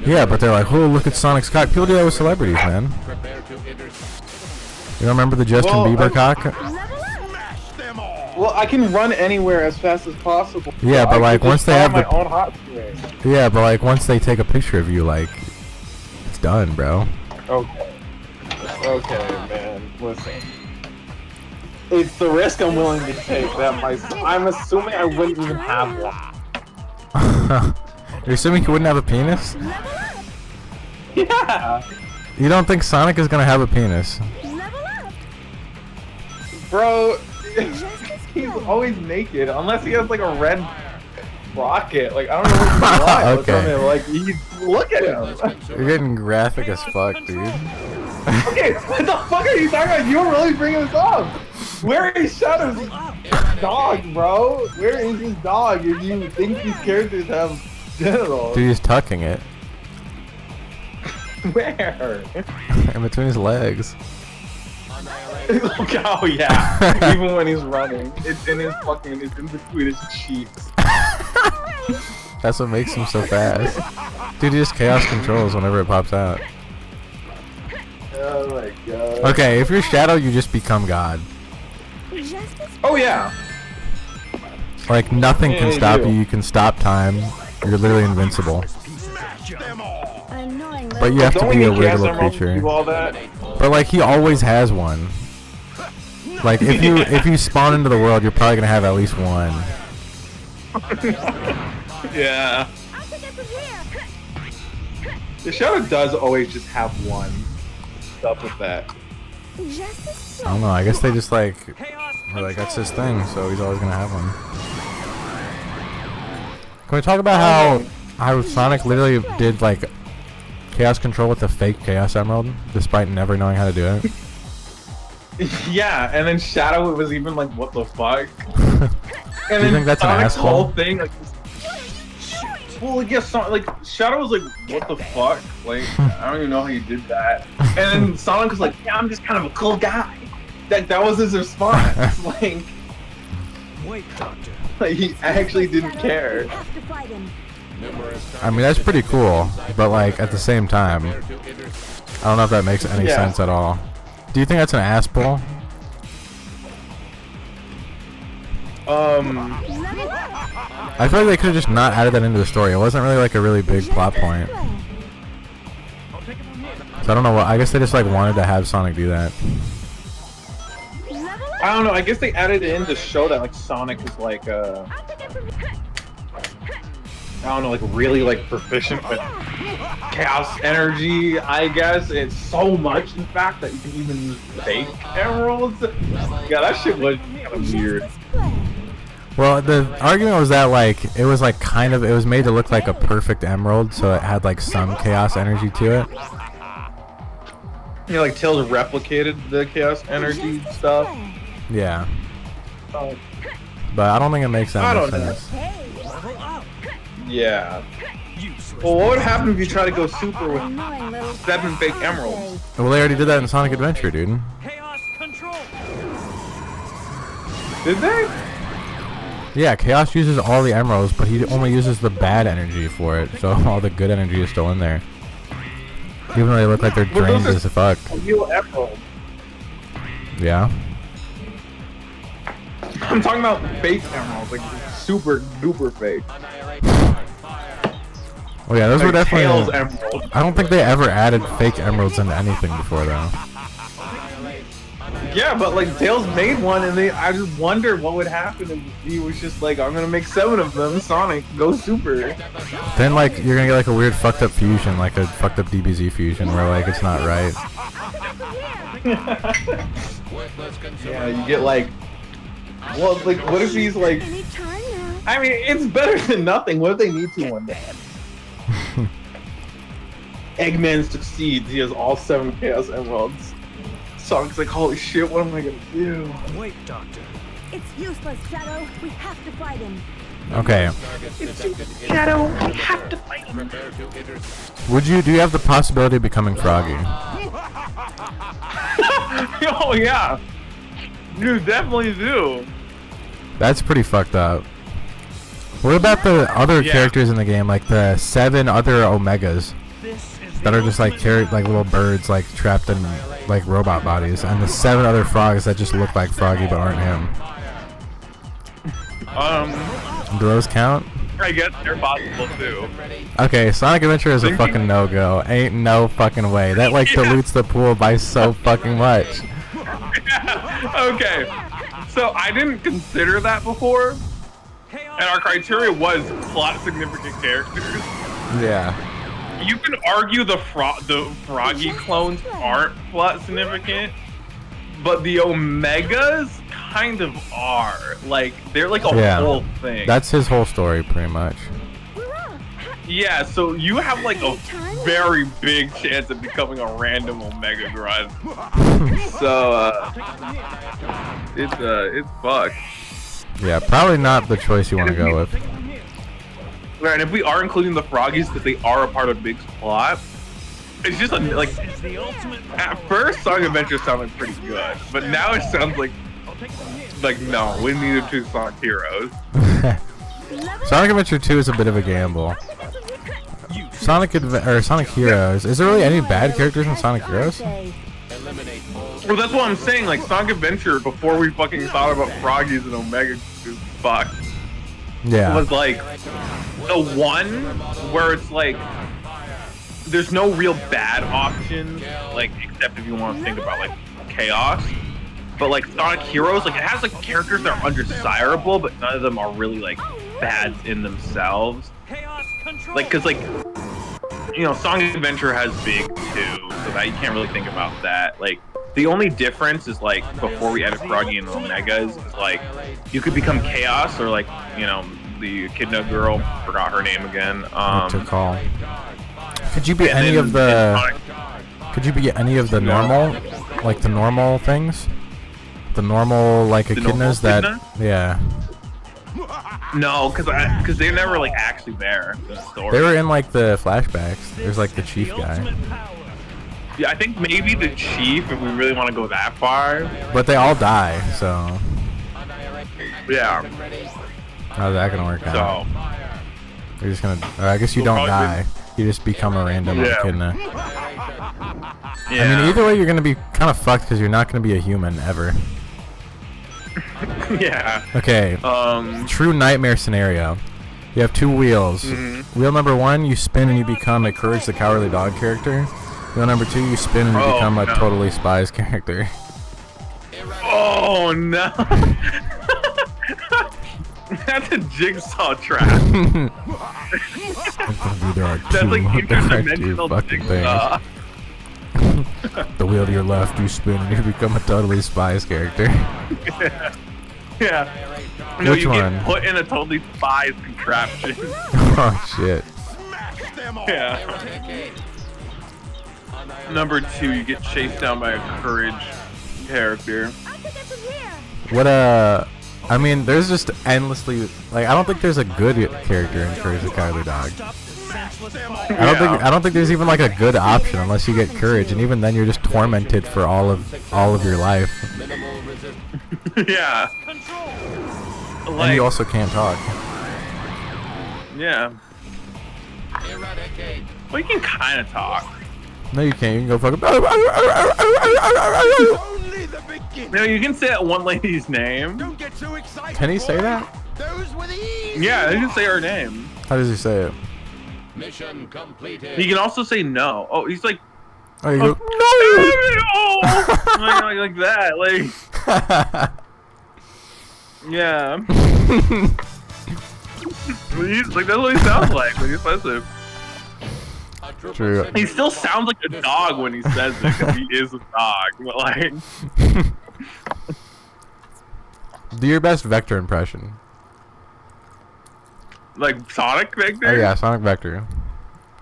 Speaker 2: Yeah, but they're like, oh, look at Sonic's cock. People do that with celebrities, man.
Speaker 4: Prepare to enter.
Speaker 2: You don't remember the Justin
Speaker 1: Well,
Speaker 2: Bieber cock?
Speaker 1: Well, I can run anywhere as fast as possible.
Speaker 2: Yeah,
Speaker 1: So
Speaker 2: but
Speaker 1: I
Speaker 2: like
Speaker 1: could
Speaker 2: once
Speaker 1: just
Speaker 2: they
Speaker 1: find
Speaker 2: have
Speaker 1: my
Speaker 2: the
Speaker 1: own hot spring.
Speaker 2: yeah, but like once they take a picture of you, like it's done, bro.
Speaker 1: Okay. Okay, man. Listen. It's the risk I'm willing to take that I'm assuming I wouldn't even have one.
Speaker 2: You're assuming you wouldn't have a penis?
Speaker 1: Yeah.
Speaker 2: You don't think Sonic is gonna have a penis?
Speaker 1: Bro, he's always naked unless he has like a red rocket. Like I don't know what's wrong with
Speaker 2: Okay.
Speaker 1: him. Like look at him.
Speaker 2: You're getting graphic as fuck, dude.
Speaker 1: Okay, what the fuck are you talking about? You're really bringing this up. Where is Shadow's dog, bro? Where is his dog? If you think these characters have genitals,
Speaker 2: Dude, he's tucking it
Speaker 1: where?
Speaker 2: in between his legs.
Speaker 1: Oh yeah, even when he's running, it's in his fucking, it's in between his cheeks.
Speaker 2: That's what makes him so fast. Dude, he just chaos controls whenever it pops out.
Speaker 1: Oh my god.
Speaker 2: Okay, if you're Shadow, you just become God.
Speaker 1: Oh yeah.
Speaker 2: Like nothing
Speaker 1: Yeah,
Speaker 2: can
Speaker 1: you
Speaker 2: stop
Speaker 1: do.
Speaker 2: you. You can stop time. You're literally invincible.
Speaker 3: Annoying
Speaker 2: But you have to
Speaker 1: Don't
Speaker 2: be
Speaker 1: we
Speaker 2: a
Speaker 1: need
Speaker 2: weird
Speaker 1: Chaos
Speaker 2: little
Speaker 1: Emeralds to
Speaker 2: creature.
Speaker 1: do all that?
Speaker 2: But like he always has one. Like if you spawn into the world, you're probably gonna have at least one.
Speaker 1: Yeah. The Shadow does always just have one. Stuff with that.
Speaker 2: I don't know. I guess they just like are like that's his thing, so he's always gonna have one. Can we talk about how Sonic literally did like chaos control with the fake Chaos Emerald, despite never knowing how to do it?
Speaker 1: Yeah, and then Shadow was even like, what the fuck? And
Speaker 2: Do you think that's an
Speaker 1: Sonic's
Speaker 2: asshole?
Speaker 1: whole thing, like, well, I guess like Shadow was like, what the fuck? Like, I don't even know how you did that. And then Sonic was like, yeah, I'm just kind of a cool guy. That was his response. Like,
Speaker 6: Wait, Doctor.
Speaker 1: he actually didn't care.
Speaker 2: I mean that's pretty cool, but like at the same time, I don't know if that makes any
Speaker 1: Yeah.
Speaker 2: sense at all. Do you think that's an ass pull? I feel like they could have just not added that into the story. It wasn't really like a really big plot point. So I don't know what. I guess they just like wanted to have Sonic do that.
Speaker 1: I don't know. I guess they added it in to show that like Sonic is like I don't know, like really like proficient with chaos energy. I guess it's so much, in fact, that you can even use fake emeralds. Yeah, that shit was kind of weird.
Speaker 2: Well, the argument was that like it was like kind of it was made to look like a perfect emerald, so it had like some chaos energy to it.
Speaker 1: You know, like Tails replicated the chaos energy stuff.
Speaker 2: Yeah,
Speaker 1: Oh,
Speaker 2: but I don't think it makes that
Speaker 1: I
Speaker 2: much
Speaker 1: don't know.
Speaker 2: sense.
Speaker 1: yeah. Well, what would happen if you try to go super with 7 fake emeralds?
Speaker 2: Well, they already did that in Sonic Adventure, dude.
Speaker 6: Chaos control.
Speaker 1: Did they?
Speaker 2: Yeah, Chaos uses all the emeralds, but he only uses the bad energy for it, so all the good energy is still in there. Even though they look like they're
Speaker 1: But
Speaker 2: drained
Speaker 1: those
Speaker 2: as fuck.
Speaker 1: Real emeralds.
Speaker 2: Yeah.
Speaker 1: I'm talking about fake emeralds, like super duper fake.
Speaker 2: Oh yeah, those were
Speaker 1: Like Tails
Speaker 2: definitely.
Speaker 1: emeralds.
Speaker 2: I don't think they ever added fake emeralds into anything before, though.
Speaker 1: Yeah, but like Tails made one, and I just wonder what would happen if he was just like, I'm gonna make 7 of them. Sonic, go super.
Speaker 2: Then like you're gonna get like a weird fucked up fusion, like a fucked up DBZ fusion, where like it's not right.
Speaker 1: Yeah, you get like, well, like what if he's like? I mean, it's better than nothing. What if they need to one day? Eggman succeeds. He has all 7 Chaos Emeralds. Sonic's like, holy shit, what am I gonna do?
Speaker 6: Wait, Doctor.
Speaker 3: It's useless, Shadow. We have to fight him.
Speaker 2: Okay.
Speaker 1: Shadow, we have to fight him.
Speaker 2: Do you have the possibility of becoming Froggy?
Speaker 5: Oh yeah, you definitely do.
Speaker 2: That's pretty fucked up. What about the other
Speaker 5: Yeah.
Speaker 2: characters in the game, like the 7 other Omegas that are just like like little birds, like trapped in like robot bodies, and the 7 other frogs that just look like Froggy but aren't him? Do those count?
Speaker 5: I guess they're possible too.
Speaker 2: Okay, Sonic Adventure is a fucking no-go. Ain't no fucking way. That like dilutes the pool by so fucking much.
Speaker 5: Okay, so I didn't consider that before, and our criteria was plot significant characters.
Speaker 2: Yeah.
Speaker 5: You can argue the Froggy clones aren't plot significant, but the Omegas kind of are. Like, they're like a
Speaker 2: Yeah.
Speaker 5: whole thing.
Speaker 2: That's his whole story, pretty much.
Speaker 5: Yeah, so you have like a very big chance of becoming a random Omega grunt. So it's fucked.
Speaker 2: Yeah, probably not the choice you want to go with.
Speaker 5: Right, and if we are including the Froggies because they are a part of Big's plot, it's just like at first Sonic Adventure sounded pretty good, but now it sounds like no, we needed 2 Sonic Heroes.
Speaker 2: Sonic Adventure 2 is a bit of a gamble. Sonic Heroes. Is there really any bad characters in Sonic Heroes?
Speaker 5: Well, that's what I'm saying. Like Sonic Adventure, before we fucking thought about Froggies and Omega, fuck,
Speaker 2: Yeah.
Speaker 5: was like the one where it's like there's no real bad options, like except if you want to think about like chaos. But like Sonic Heroes, like it has like characters that are undesirable, but none of them are really like bad in themselves. Like, cause like, you know, Sonic Adventure has Big too, so that you can't really think about that. Like, the only difference is like before we added Froggy and Omegas, is like you could become Chaos or like, you know, the Echidna girl, forgot her name again.
Speaker 2: What to call? Could you be any of the? Could you be any of the normal, like the normal things? The normal like echidnas that? Yeah.
Speaker 5: No, cause they're never like actually there in the story.
Speaker 2: They were in like the flashbacks. There's like the chief guy.
Speaker 5: Yeah, I think maybe the chief, if we really want to go that far.
Speaker 2: But they all die, so
Speaker 5: Yeah.
Speaker 2: how's that gonna work out?
Speaker 5: So.
Speaker 2: You're just gonna. I guess you don't die. You just become a random
Speaker 5: Yeah.
Speaker 2: echidna.
Speaker 5: Yeah.
Speaker 2: I mean, either way, you're gonna be kind of fucked because you're not gonna be a human ever.
Speaker 5: Yeah.
Speaker 2: Okay. True nightmare scenario. You have 2 wheels. Wheel number 1, you spin and you become a Courage the Cowardly Dog character. Wheel number 2, you spin and you become a Totally Spies character.
Speaker 5: Oh no. That's a jigsaw trap.
Speaker 2: There are
Speaker 5: That's like
Speaker 2: two
Speaker 5: interdimensional
Speaker 2: fucking
Speaker 5: jigsaw.
Speaker 2: things. The wheel to your left, you spin and you become a Totally Spies character.
Speaker 5: Yeah. No,
Speaker 2: Which
Speaker 5: you
Speaker 2: one?
Speaker 5: get put in a Totally Spies contraption.
Speaker 2: Oh shit.
Speaker 5: Yeah. Number 2, you get chased down by a Courage character.
Speaker 2: What I mean, there's just endlessly like I don't think there's a good character in Courage the Cowardly Dog. I don't think there's even like a good option unless you get Courage, and even then you're just tormented for all of your life.
Speaker 5: Yeah.
Speaker 2: And
Speaker 5: Like,
Speaker 2: you also can't talk.
Speaker 5: yeah. Well, you can kind of talk.
Speaker 2: No, you can't. You can go fucking.
Speaker 5: No, you can say that one lady's name.
Speaker 2: Can he say that?
Speaker 5: Yeah, you can say her name.
Speaker 2: How does he say it?
Speaker 4: Mission completed.
Speaker 5: He can also say no. Oh, he's like,
Speaker 2: Oh, you go.
Speaker 5: like that. Like, yeah. He's like, that's what he sounds like when he says it.
Speaker 2: True.
Speaker 5: He still sounds like a dog when he says it, because he is a dog. But like,
Speaker 2: Do your best Vector impression.
Speaker 5: like Sonic Vector?
Speaker 2: Oh yeah, Sonic Vector.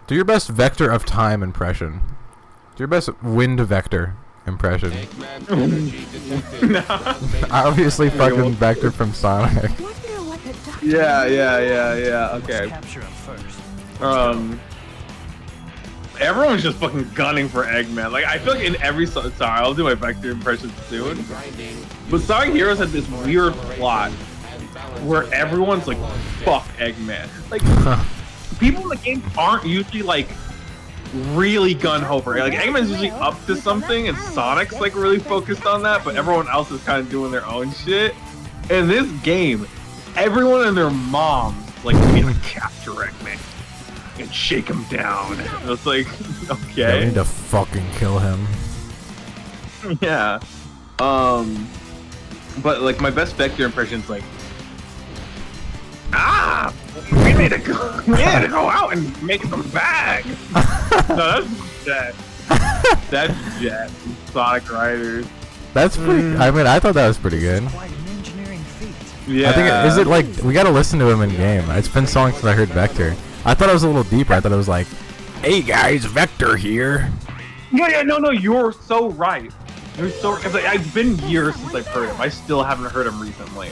Speaker 2: Do your best Vector of Time impression. Do your best Wind Vector impression.
Speaker 4: Eggman energy detected.
Speaker 2: Obviously, fucking Vector from Sonic.
Speaker 3: Wonder what the doctor
Speaker 5: Yeah. Okay.
Speaker 6: Capture him first.
Speaker 5: Everyone's just fucking gunning for Eggman. Like, I feel like in every sorry, I'll do my Vector impression soon. But Sonic Heroes had this weird plot where everyone's like, fuck Eggman. Like, people in the game aren't usually like really gun-ho for it. Like, Eggman's usually up to something and Sonic's like really focused on that, but everyone else is kind of doing their own shit. In this game, everyone and their moms like need to capture Eggman and shake him down. And it's like,
Speaker 2: I
Speaker 5: okay.
Speaker 2: need to fucking kill him.
Speaker 5: Yeah. But like my best Vector impression is like, we need to go out and make some bag. No, that's Jet. That's Jet. Sonic Riders.
Speaker 2: That's pretty. I mean, I thought that was pretty good.
Speaker 6: Quite an engineering feat.
Speaker 5: Yeah.
Speaker 2: I think is it like we gotta listen to him in game. It's been so long since I heard Vector. I thought it was a little deeper. I thought it was like, "Hey guys, Vector here."
Speaker 5: Yeah, no, you're so right. You're so because like, it's been years since I've heard him. I still haven't heard him recently.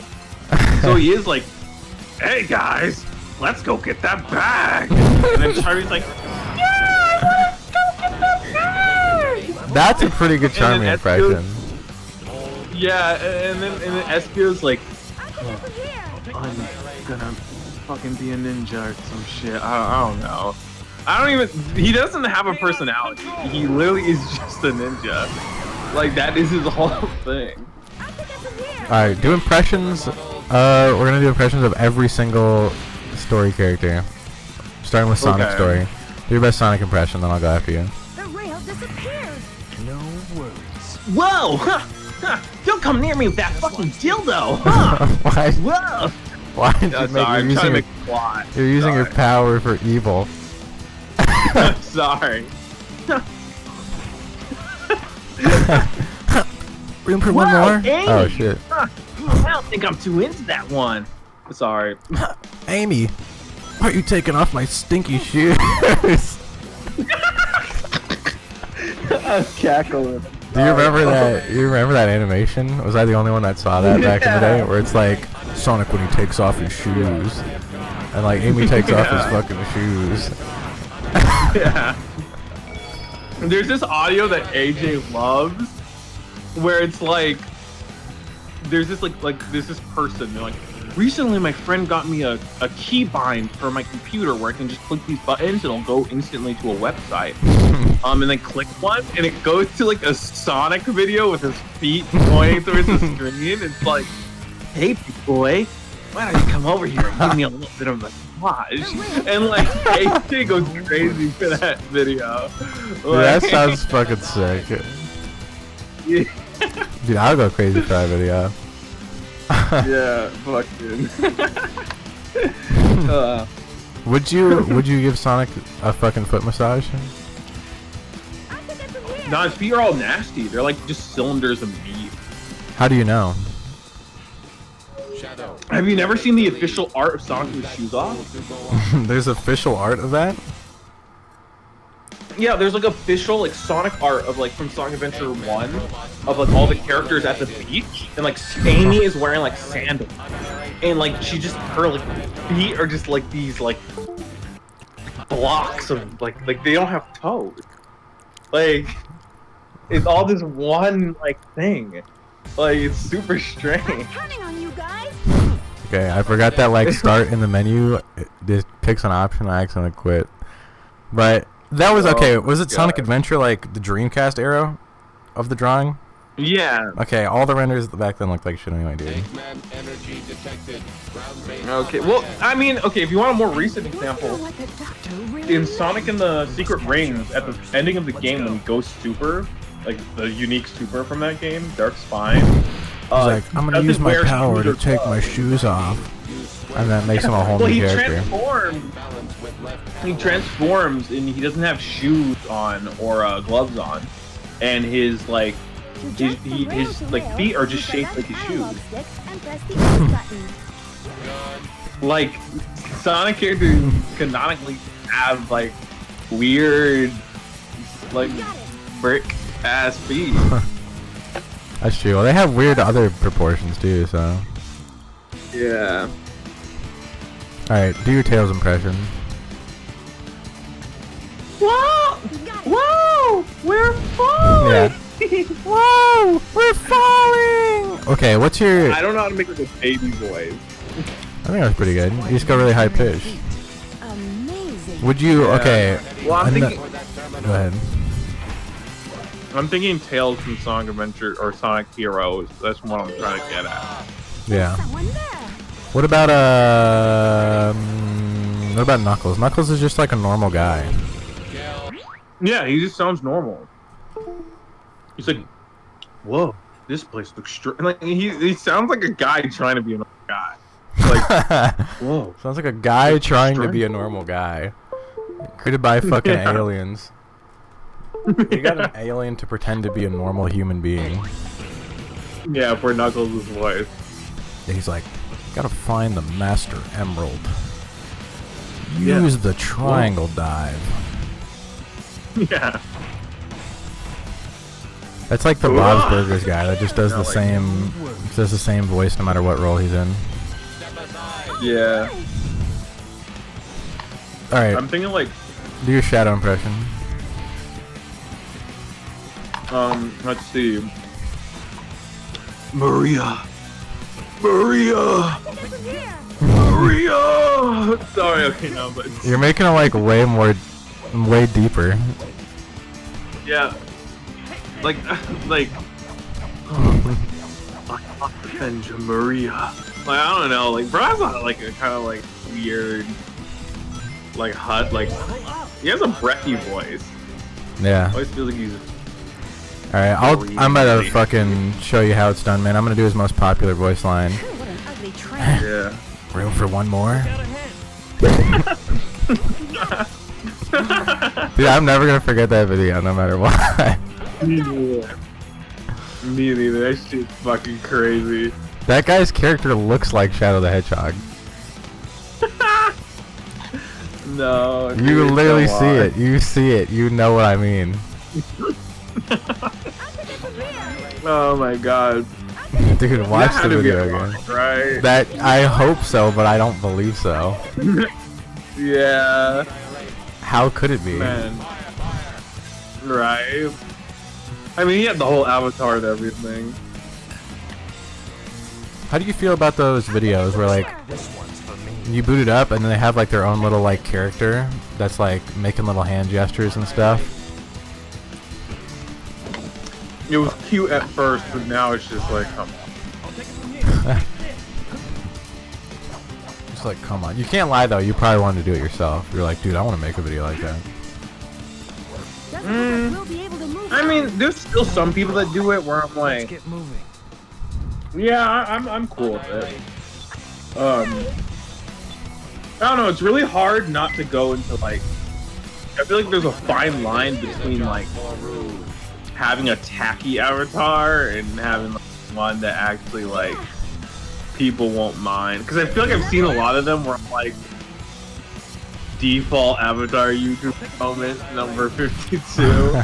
Speaker 5: So he is like, "Hey guys, let's go get that bag." And then Charlie's like,
Speaker 2: That's a pretty good Charmy
Speaker 5: then
Speaker 2: impression.
Speaker 5: yeah, and then Espio's like,
Speaker 3: over here.
Speaker 5: I'm gonna fucking be a ninja or some shit. I don't know. I don't even. He doesn't have a personality. He literally is just a ninja. Like that is his whole thing.
Speaker 2: All right, do impressions. We're gonna do impressions of every single story character, starting with Sonic
Speaker 5: Okay.
Speaker 2: story. Do your best Sonic impression, then I'll go after you.
Speaker 3: The rail disappeared.
Speaker 6: No worries.
Speaker 5: Whoa! Don't come near me with that fucking dildo! Huh?
Speaker 2: Why?
Speaker 5: Whoa!
Speaker 2: Why did you
Speaker 5: Sorry,
Speaker 2: make?
Speaker 5: I'm
Speaker 2: You're
Speaker 5: trying to
Speaker 2: using,
Speaker 5: make a plot.
Speaker 2: you're using your power for evil.
Speaker 5: Sorry.
Speaker 2: Room for one
Speaker 5: Wow,
Speaker 2: more?
Speaker 5: Amy!
Speaker 2: Oh shit.
Speaker 5: I don't think I'm too into that one. Sorry.
Speaker 2: Amy, why are you taking off my stinky shoes?
Speaker 1: I'm cackling.
Speaker 2: Do you remember that? You remember that animation? Was I the only one that saw that back in the day? Where it's like Sonic when he takes off his shoes, and like Amy takes off his fucking shoes.
Speaker 5: Yeah. There's this audio that AJ loves, where it's like, there's this there's this person. They're like, recently my friend got me a keybind for my computer where I can just click these buttons and it'll go instantly to a website. And then click one and it goes to like a Sonic video with his feet going towards the screen. It's like, hey big boy, why don't you come over here and give me a little bit of a massage? And like AJ goes crazy for that video.
Speaker 2: Dude, that sounds fucking sick.
Speaker 5: Yeah.
Speaker 2: Dude, I'll go crazy for that video.
Speaker 5: Yeah, fucking.
Speaker 2: Would you give Sonic a fucking foot massage?
Speaker 5: Nah, his feet are all nasty. They're like just cylinders of meat.
Speaker 2: How do you know?
Speaker 4: Shadow.
Speaker 5: Have you never seen the official art of Sonic with his shoes off?
Speaker 2: There's official art of that?
Speaker 5: Yeah, there's like official like Sonic art of like from Sonic Adventure 1 of like all the characters at the beach, and like Amy is wearing like sandals, and like she just her like feet are just like these like blocks of like they don't have toes. Like it's all this one like thing. Like it's super strange.
Speaker 3: Counting on you guys.
Speaker 2: Okay, I forgot that like start in the menu. It picks an option. I accidentally quit. But that was okay. Was it Sonic Adventure like the Dreamcast era of the drawing?
Speaker 5: Yeah.
Speaker 2: Okay, all the renders back then looked like shit anyway, dude.
Speaker 4: Eggman energy detected. Ground-based
Speaker 5: Okay. Well, I mean, okay. If you want a more recent example,
Speaker 3: Wonder what the doctor really
Speaker 5: in Sonic and the Secret Rings, at the ending of the game when he goes super, like the unique super from that game, Dark Spine.
Speaker 2: He's like, I'm gonna
Speaker 5: doesn't
Speaker 2: use my
Speaker 5: wear
Speaker 2: power to
Speaker 5: shoes or
Speaker 2: take my
Speaker 5: gloves.
Speaker 2: shoes off, and that makes him a whole
Speaker 5: Well,
Speaker 2: new
Speaker 5: he
Speaker 2: character.
Speaker 5: transforms.
Speaker 4: balance with left
Speaker 5: He transforms, and he doesn't have shoes on or gloves on, and his like his like feet are just shaped like his shoes. Like Sonic characters canonically have like weird, like brick ass feet.
Speaker 2: That's true. Well, they have weird other proportions too, so.
Speaker 5: Yeah.
Speaker 2: Alright, do your Tails impression.
Speaker 5: Whoa! Whoa! We're falling!
Speaker 2: Yeah. Whoa! We're falling! Okay, what's your...
Speaker 5: I don't know how to make like a baby voice.
Speaker 2: I think that was pretty good. You just go really high pitch.
Speaker 3: Amazing.
Speaker 2: Would you...
Speaker 5: Yeah.
Speaker 2: Okay.
Speaker 5: Well, I'm thinking.
Speaker 2: Go ahead.
Speaker 5: I'm thinking Tales from Sonic Adventure or Sonic Heroes. That's what I'm trying to get at.
Speaker 2: Yeah.
Speaker 3: Someone there.
Speaker 2: What about Knuckles? Knuckles is just like a normal guy.
Speaker 5: Yeah, he just sounds normal. He's like, whoa, this place looks like he sounds like a guy trying to be a normal guy. Like, whoa.
Speaker 2: Sounds like a guy trying to be a normal guy. Created by fucking aliens. You got an alien to pretend to be a normal human being.
Speaker 5: Yeah, for Knuckles' voice.
Speaker 2: And he's like, gotta find the Master Emerald. Use the triangle dive.
Speaker 5: Yeah.
Speaker 2: That's like the Bob's Burgers guy that just does the same voice no matter what role he's in.
Speaker 5: Yeah.
Speaker 2: Alright,
Speaker 5: I'm thinking like,
Speaker 2: do your Shadow impression.
Speaker 5: let's see. Maria. Maria. Maria. Sorry, okay, no, but
Speaker 2: You're making it like way deeper.
Speaker 5: yeah. Like, Benja Maria. Like, I don't know, like, Brad's not like a kind of like weird, like hut, like, he has a breathy voice.
Speaker 2: Yeah.
Speaker 5: Always feels like he's.
Speaker 2: Alright, I'm about to fucking show you how it's done, man. I'm gonna do his most popular voice line.
Speaker 3: What an ugly tramp.
Speaker 5: Yeah.
Speaker 2: Room for one more? Dude, I'm never gonna forget that video, no matter what.
Speaker 5: Me neither. Me neither. That shit's fucking crazy.
Speaker 2: That guy's character looks like Shadow the Hedgehog.
Speaker 5: No.
Speaker 2: You
Speaker 5: dude,
Speaker 2: literally
Speaker 5: come
Speaker 2: see
Speaker 5: on.
Speaker 2: it. You see it. You know what I mean.
Speaker 5: Oh my god.
Speaker 2: Dude, watch
Speaker 5: That
Speaker 2: the
Speaker 5: had to be
Speaker 2: video
Speaker 5: a
Speaker 2: again.
Speaker 5: lot, right?
Speaker 2: That I hope so, but I don't believe so.
Speaker 5: Yeah.
Speaker 2: How could it be?
Speaker 5: Man. Right. I mean, he had the whole avatar and everything.
Speaker 2: How do you feel about those videos where like you boot it up and then they have like their own little like character that's like making little hand gestures and stuff?
Speaker 5: It was cute at first, but now it's just like, come on.
Speaker 2: It's like, come on. You can't lie though. You probably wanted to do it yourself. You're like, dude, I want to make a video like that.
Speaker 3: We'll be able to move
Speaker 5: I mean, there's still some people that do it where I'm
Speaker 6: Let's
Speaker 5: like,
Speaker 6: get moving.
Speaker 5: yeah, I'm cool with it. I don't know. It's really hard not to go into like. I feel like there's a fine line between like having a tacky avatar and having like, one that actually like people won't mind. Because I feel like I've seen a lot of them where I'm like default avatar YouTube moment number 52.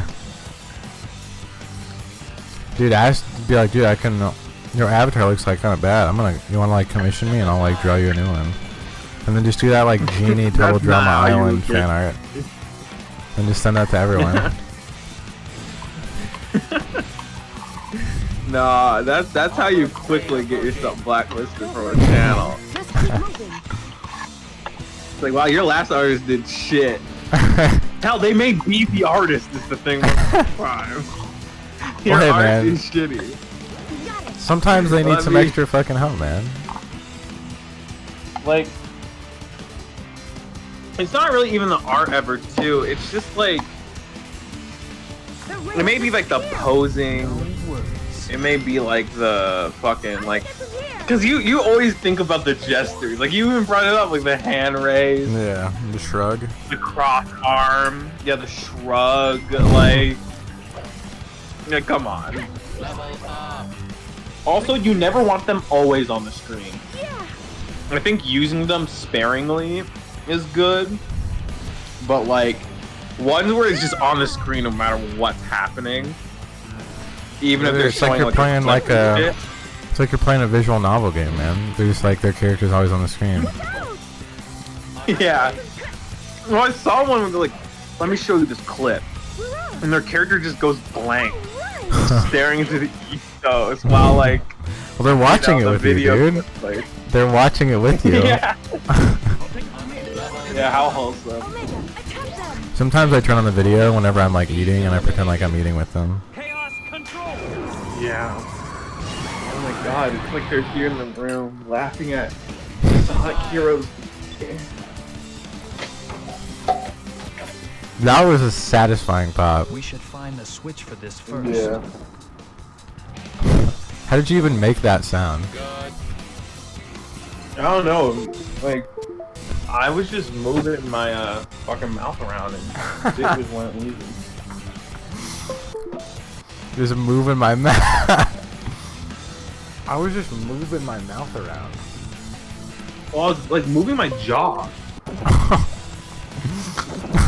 Speaker 2: Dude, I used to be like, dude, I can. Your avatar looks like kind of bad. You want to like commission me and I'll like draw you a new one, and then just do that like Genie Total
Speaker 5: That's
Speaker 2: Drama
Speaker 5: not how you
Speaker 2: Island
Speaker 5: get-
Speaker 2: fan art, and just send that to everyone.
Speaker 5: Nah, that's how you quickly get yourself blacklisted from a channel.
Speaker 3: Just keep moving.
Speaker 5: It's like, wow, your last artist did shit. Hell, they made me the artist is the thing with Prime. Your
Speaker 2: Well, hey,
Speaker 5: art
Speaker 2: man.
Speaker 5: is shitty.
Speaker 3: You got it.
Speaker 2: Sometimes they need
Speaker 5: Let
Speaker 2: some
Speaker 5: me-
Speaker 2: extra fucking help, man.
Speaker 5: Like, it's not really even the art ever, too. It's just like, it may be like the posing. It may be like the fucking like, because you always think about the gestures. Like you even brought it up, like the hand raise,
Speaker 2: Yeah, the shrug.
Speaker 5: the cross arm, yeah, the shrug. Like, yeah, come on. Also, you never want them always on the screen. I think using them sparingly is good, but like Ones where it's just on the screen no matter what's happening. Even if they're
Speaker 2: It's like
Speaker 5: showing
Speaker 2: you're playing
Speaker 5: clip
Speaker 2: like
Speaker 5: and
Speaker 2: a. It's like you're playing a visual novel game, man. They're just like their character's always on the screen.
Speaker 5: shit. Yeah. Well, I saw one where they're like, let me show you this clip. And their character just goes blank. Staring into the ethos while like
Speaker 2: Well, they're watching it
Speaker 5: the
Speaker 2: with you,
Speaker 5: video
Speaker 2: dude.
Speaker 5: like,
Speaker 2: They're watching it with you.
Speaker 5: yeah. Yeah, how wholesome.
Speaker 3: Omega, attack them.
Speaker 2: Sometimes I turn on the video whenever I'm like eating, and I pretend like I'm eating with them.
Speaker 5: Yeah. Oh my god, it's like they're here in the room laughing at Sonic Heroes.
Speaker 2: That was a satisfying pop.
Speaker 6: We should find the switch for this first.
Speaker 5: Yeah.
Speaker 2: How did you even make that sound?
Speaker 5: I don't know. Like, I was just moving my fucking mouth around and it just went easy.
Speaker 2: Just moving my mouth. I was just moving my mouth around.
Speaker 5: Well, I was like moving my jaw.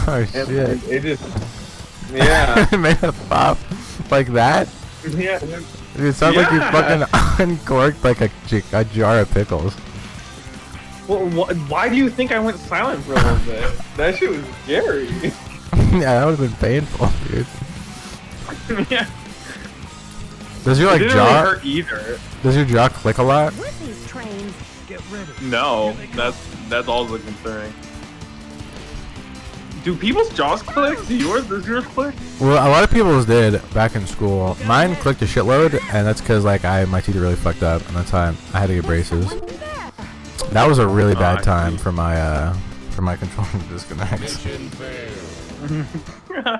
Speaker 2: Oh
Speaker 5: And
Speaker 2: shit.
Speaker 5: it just. Yeah.
Speaker 2: It made a pop like that?
Speaker 5: Yeah.
Speaker 2: It sounds like you
Speaker 5: Yeah.
Speaker 2: fucking uncorked like a jar of pickles.
Speaker 5: Well, why do you think I went silent for a little bit? That shit was scary.
Speaker 2: Yeah, that would have been painful, dude.
Speaker 5: Yeah.
Speaker 2: Does your
Speaker 5: It
Speaker 2: like
Speaker 5: didn't really
Speaker 2: jaw?
Speaker 5: hurt either.
Speaker 2: Does your jaw click a lot?
Speaker 3: With these trains.
Speaker 6: Get ready.
Speaker 5: No, that's also concerning. Do people's jaws click? Does yours click?
Speaker 2: Well, a lot of people's did back in school. Mine clicked a shitload, and that's because like my teeth are really fucked up, and that's why I had to get braces.
Speaker 3: Do that.
Speaker 2: That was a really
Speaker 5: I
Speaker 2: bad time
Speaker 5: see.
Speaker 2: for my controlling disconnects.
Speaker 4: Mission failed.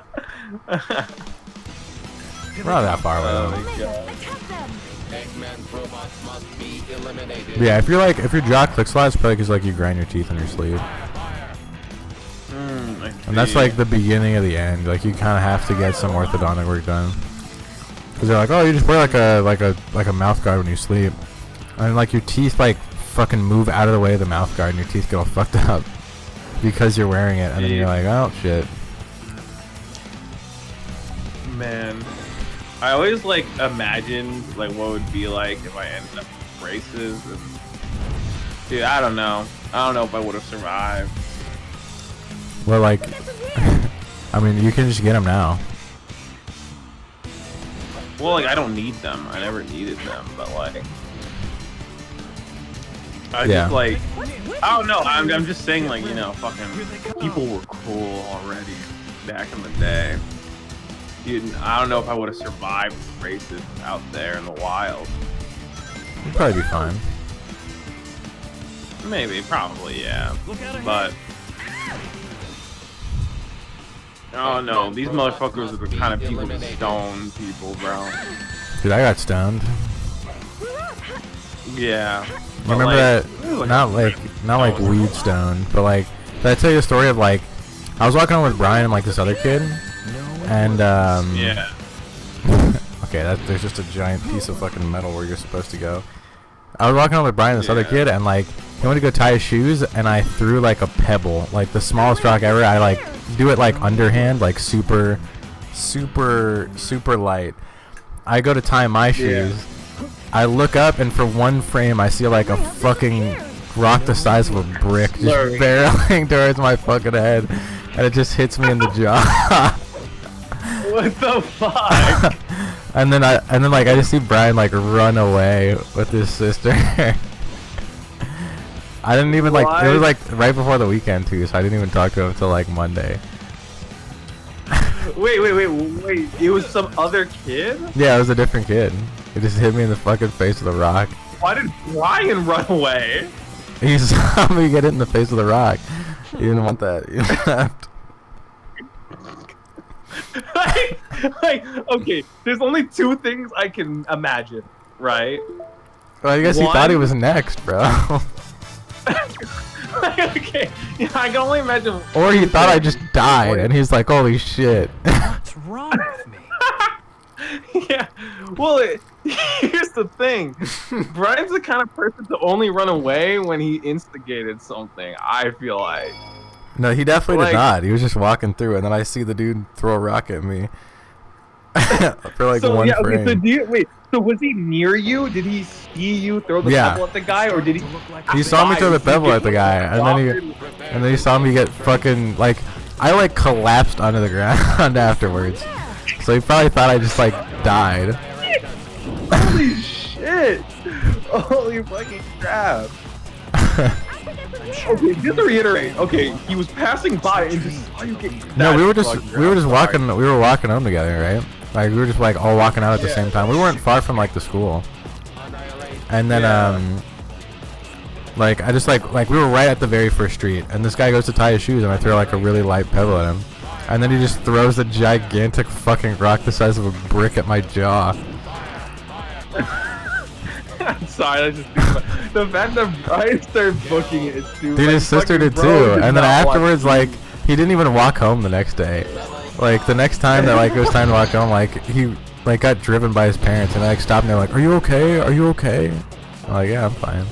Speaker 2: We're not that far away though.
Speaker 3: Omega, attack them.
Speaker 4: Eggman's robots must be eliminated.
Speaker 2: Yeah, if your jaw clicks a lot, it's probably because like you grind your teeth in your sleep, and that's like the beginning of the end. Like you kind of have to get some orthodontic work done, because they're like, oh, you just wear like a mouth guard when you sleep, and like your teeth like fucking move out of the way of the mouth guard, and your teeth get all fucked up because you're wearing it, and then you're like, oh shit.
Speaker 5: Man, I always like imagined like what it would be like if I ended up with braces. And, dude, I don't know. I don't know if I would have survived.
Speaker 2: Well, like, I mean, you can just get them now.
Speaker 5: Well, like I don't need them. I never needed them, but like, I
Speaker 2: Yeah.
Speaker 5: just like, I don't know. I'm just saying like fucking people were cool already back in the day. I don't know if I would have survived races out there in the wild.
Speaker 2: You'd probably be fine.
Speaker 5: Maybe, probably, yeah. But oh no, these motherfuckers are the kind of people that stone people, bro.
Speaker 2: Dude, I got stoned.
Speaker 5: Yeah.
Speaker 2: You remember that? Not like weed stone, but like, did I tell you the story of like, I was walking on with Brian and like this other kid, and
Speaker 5: Yeah.
Speaker 2: okay, there's just a giant piece of fucking metal where you're supposed to go. I was walking on with Brian and this other kid, and like, he went to go tie his shoes, and I threw like a pebble, like the smallest rock ever. I like do it like underhand, like super light. I go to tie my shoes. I look up, and for one frame, I see like a fucking rock the size of a brick just barreling towards my fucking head, and it just hits me in the jaw.
Speaker 5: What the fuck?
Speaker 2: and then I just see Brian like run away with his sister. I didn't even like, it was like right before the weekend too, so I didn't even talk to him until like Monday.
Speaker 5: Wait. It was some other kid?
Speaker 2: Yeah, it was a different kid. It just hit me in the fucking face with a rock.
Speaker 5: Why did Brian run away?
Speaker 2: He saw me get hit in the face with a rock. He didn't want that. He left.
Speaker 5: like, okay, there's only two things I can imagine, right?
Speaker 2: Well, I guess he thought he was next, bro.
Speaker 5: Okay, yeah, I can only imagine.
Speaker 2: Or he thought I just died, and he's like, holy shit.
Speaker 6: What's wrong with me?
Speaker 5: Yeah, well, here's the thing. Brian's the kind of person to only run away when he instigated something, I feel like.
Speaker 2: No, he definitely
Speaker 5: Like-
Speaker 2: did not. He was just walking through, and then I see the dude throw a rock at me for like
Speaker 5: So
Speaker 2: one
Speaker 5: yeah, okay.
Speaker 2: frame.
Speaker 5: So wait. So was he near you? Did he see you throw the
Speaker 2: Yeah.
Speaker 5: pebble at the guy, or did he?
Speaker 2: He saw me throw the pebble at the guy, and then he saw me get fucking like I like collapsed onto the ground afterwards. So he probably thought I just like died.
Speaker 5: Holy shit! Holy fucking crap! Okay, just to reiterate. Okay, he was passing by and just saw you get.
Speaker 2: No,
Speaker 5: that
Speaker 2: we were just
Speaker 5: fucking
Speaker 2: walking. We were walking home together, right? Like we were just like all walking out at the
Speaker 5: Yeah.
Speaker 2: same time. We weren't far from like the school. And then like I just like we were right at the very first street, and this guy goes to tie his shoes, and I throw like a really light pebble at him, and then he just throws a gigantic fucking rock the size of a brick at my jaw.
Speaker 5: I'm sorry, I just the fact that Brian started booking it too.
Speaker 2: Dude, his sister did too, and then afterwards, like he didn't even walk home the next day. Like the next time that like it was time to walk home, like he like got driven by his parents, and I like stopped and they're like, "Are you okay? Are you okay?" I'm like, "Yeah, I'm fine."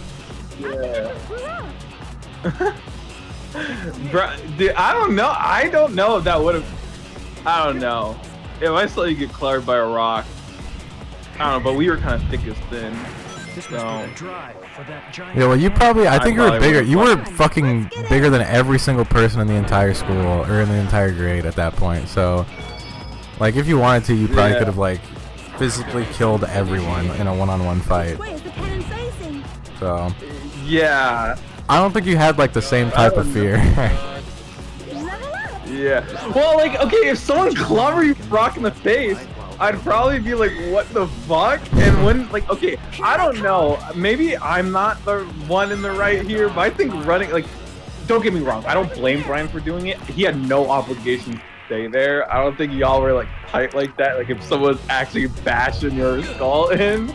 Speaker 5: Dude, I don't know. I don't know if that would have. I don't know. If I saw you get clobbered by a rock, I don't know. But we were kind of thick as thin.
Speaker 6: This must be the drive for that giant.
Speaker 2: Yeah, well, you probably, I think you were
Speaker 5: probably
Speaker 2: bigger.
Speaker 5: would've
Speaker 2: You were fucking bigger than every single person in the entire school or in the entire grade at that point. So, like, if you wanted to, you probably
Speaker 5: Yeah.
Speaker 2: could have like physically killed everyone in a one-on-one fight.
Speaker 3: Way is the cannon facing?
Speaker 2: So,
Speaker 5: Yeah.
Speaker 2: I don't think you had like the same type of fear.
Speaker 3: Level up.
Speaker 5: Yeah. Well, like, okay, if someone clobbered you rock in the face, I'd probably be like, what the fuck? And when, like, okay, I don't know. Maybe I'm not the one in the right here, but I think running, like, don't get me wrong. I don't blame Brian for doing it. He had no obligation to stay there. I don't think y'all were, like, tight like that. Like, if someone was actually bashing your skull in,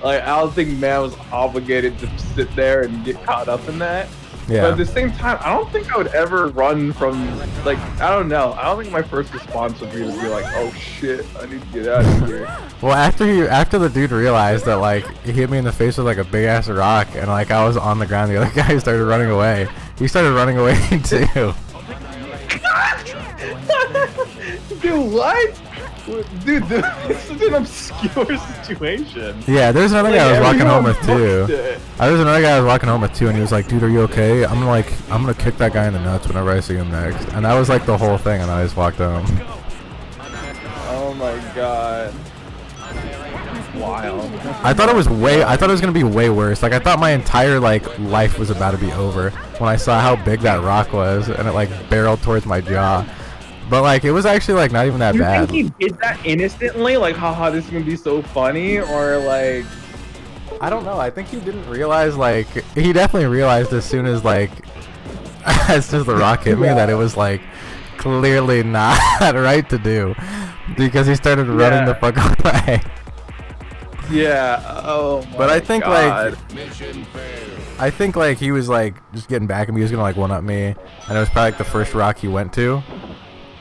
Speaker 5: like, I don't think man was obligated to sit there and get caught up in that. But
Speaker 2: Yeah.
Speaker 5: at the same time, I don't think I would ever run from, like, I don't know. I don't think my first response would be to be like, oh shit, I need to get out of here.
Speaker 2: Well, after the dude realized that like he hit me in the face with like a big ass rock, and like I was on the ground, the other guy started running away. He started running away too.
Speaker 5: Dude, what? Dude, this is an obscure situation.
Speaker 2: Yeah, there's another guy I was walking home with too.
Speaker 5: too.
Speaker 2: There was another guy I was walking home with too, and he was like, "Dude, are you okay?" I'm gonna kick that guy in the nuts whenever I see him next. And that was like the whole thing, and then I just walked home.
Speaker 5: Oh my god. Wild.
Speaker 2: I thought it was gonna be way worse. Like I thought my entire like life was about to be over when I saw how big that rock was, and it like barreled towards my jaw. But like it was actually like not even that
Speaker 5: You
Speaker 2: bad.
Speaker 5: think he did that innocently? Like, haha, this is gonna be so funny? Or like,
Speaker 2: I don't know. I think he didn't realize like he definitely realized as soon as like as soon as the rock hit me that it was like clearly not right to do because he started running the fuck away.
Speaker 5: yeah, oh my
Speaker 2: But I think
Speaker 5: god.
Speaker 4: Mission failed.
Speaker 2: I think like he was like just getting back at me. He was gonna like one up me, and it was probably like the first rock he went to.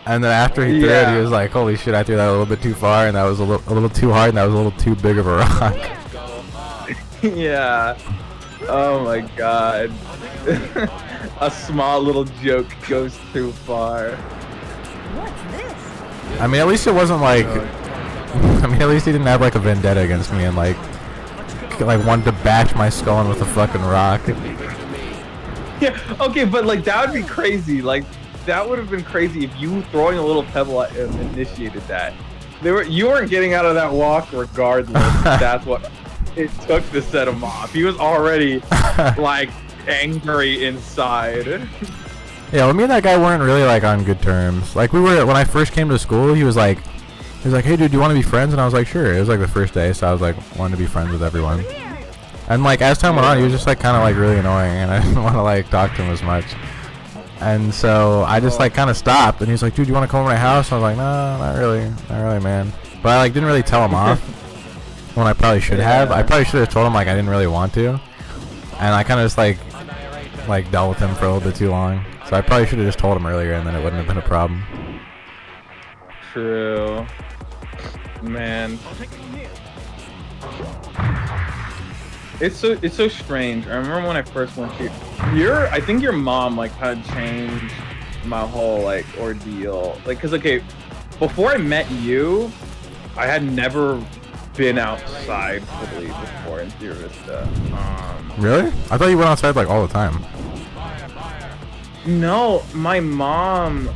Speaker 2: And then after he threw it,
Speaker 5: Yeah.
Speaker 2: he was like, "Holy shit! I threw that a little bit too far, and that was a little too hard, and that was a little too big of a rock."
Speaker 5: Yeah. Oh my god. A small little joke goes too far.
Speaker 3: What's this?
Speaker 2: I mean, at least it wasn't like. I mean, at least he didn't have like a vendetta against me and like wanted to bash my skull in with a fucking rock.
Speaker 5: Yeah, okay, but like that would be crazy. Like that would have been crazy if you throwing a little pebble at him initiated that. You weren't getting out of that walk regardless. That's what it took to set him off. He was already like angry inside.
Speaker 2: Yeah, well, me and that guy weren't really like on good terms. Like we were when I first came to school. He was like, "Hey, dude, do you want to be friends?" And I was like, "Sure." It was like the first day, so I was like, wanted to be friends with everyone. And like as time went on, he was just like kind of like really annoying, and I didn't want to like talk to him as much. And so I just like kind of stopped, and he's like, "Dude, you want to come over to my house?" I was like, "No, not really, man." But I like didn't really tell him off when I probably should have. I probably should have told him like I didn't really want to, and I kind of just like dealt with him for a little bit too long. So I probably should have just told him earlier, and then it wouldn't have been a problem.
Speaker 5: True. Man. It's so strange. I remember when I first went to I think your mom like kind of changed my whole like ordeal. Like, cause okay, before I met you, I had never been outside fully before in Sierra Vista.
Speaker 2: Really? I thought you went outside like all the time.
Speaker 5: No, my mom,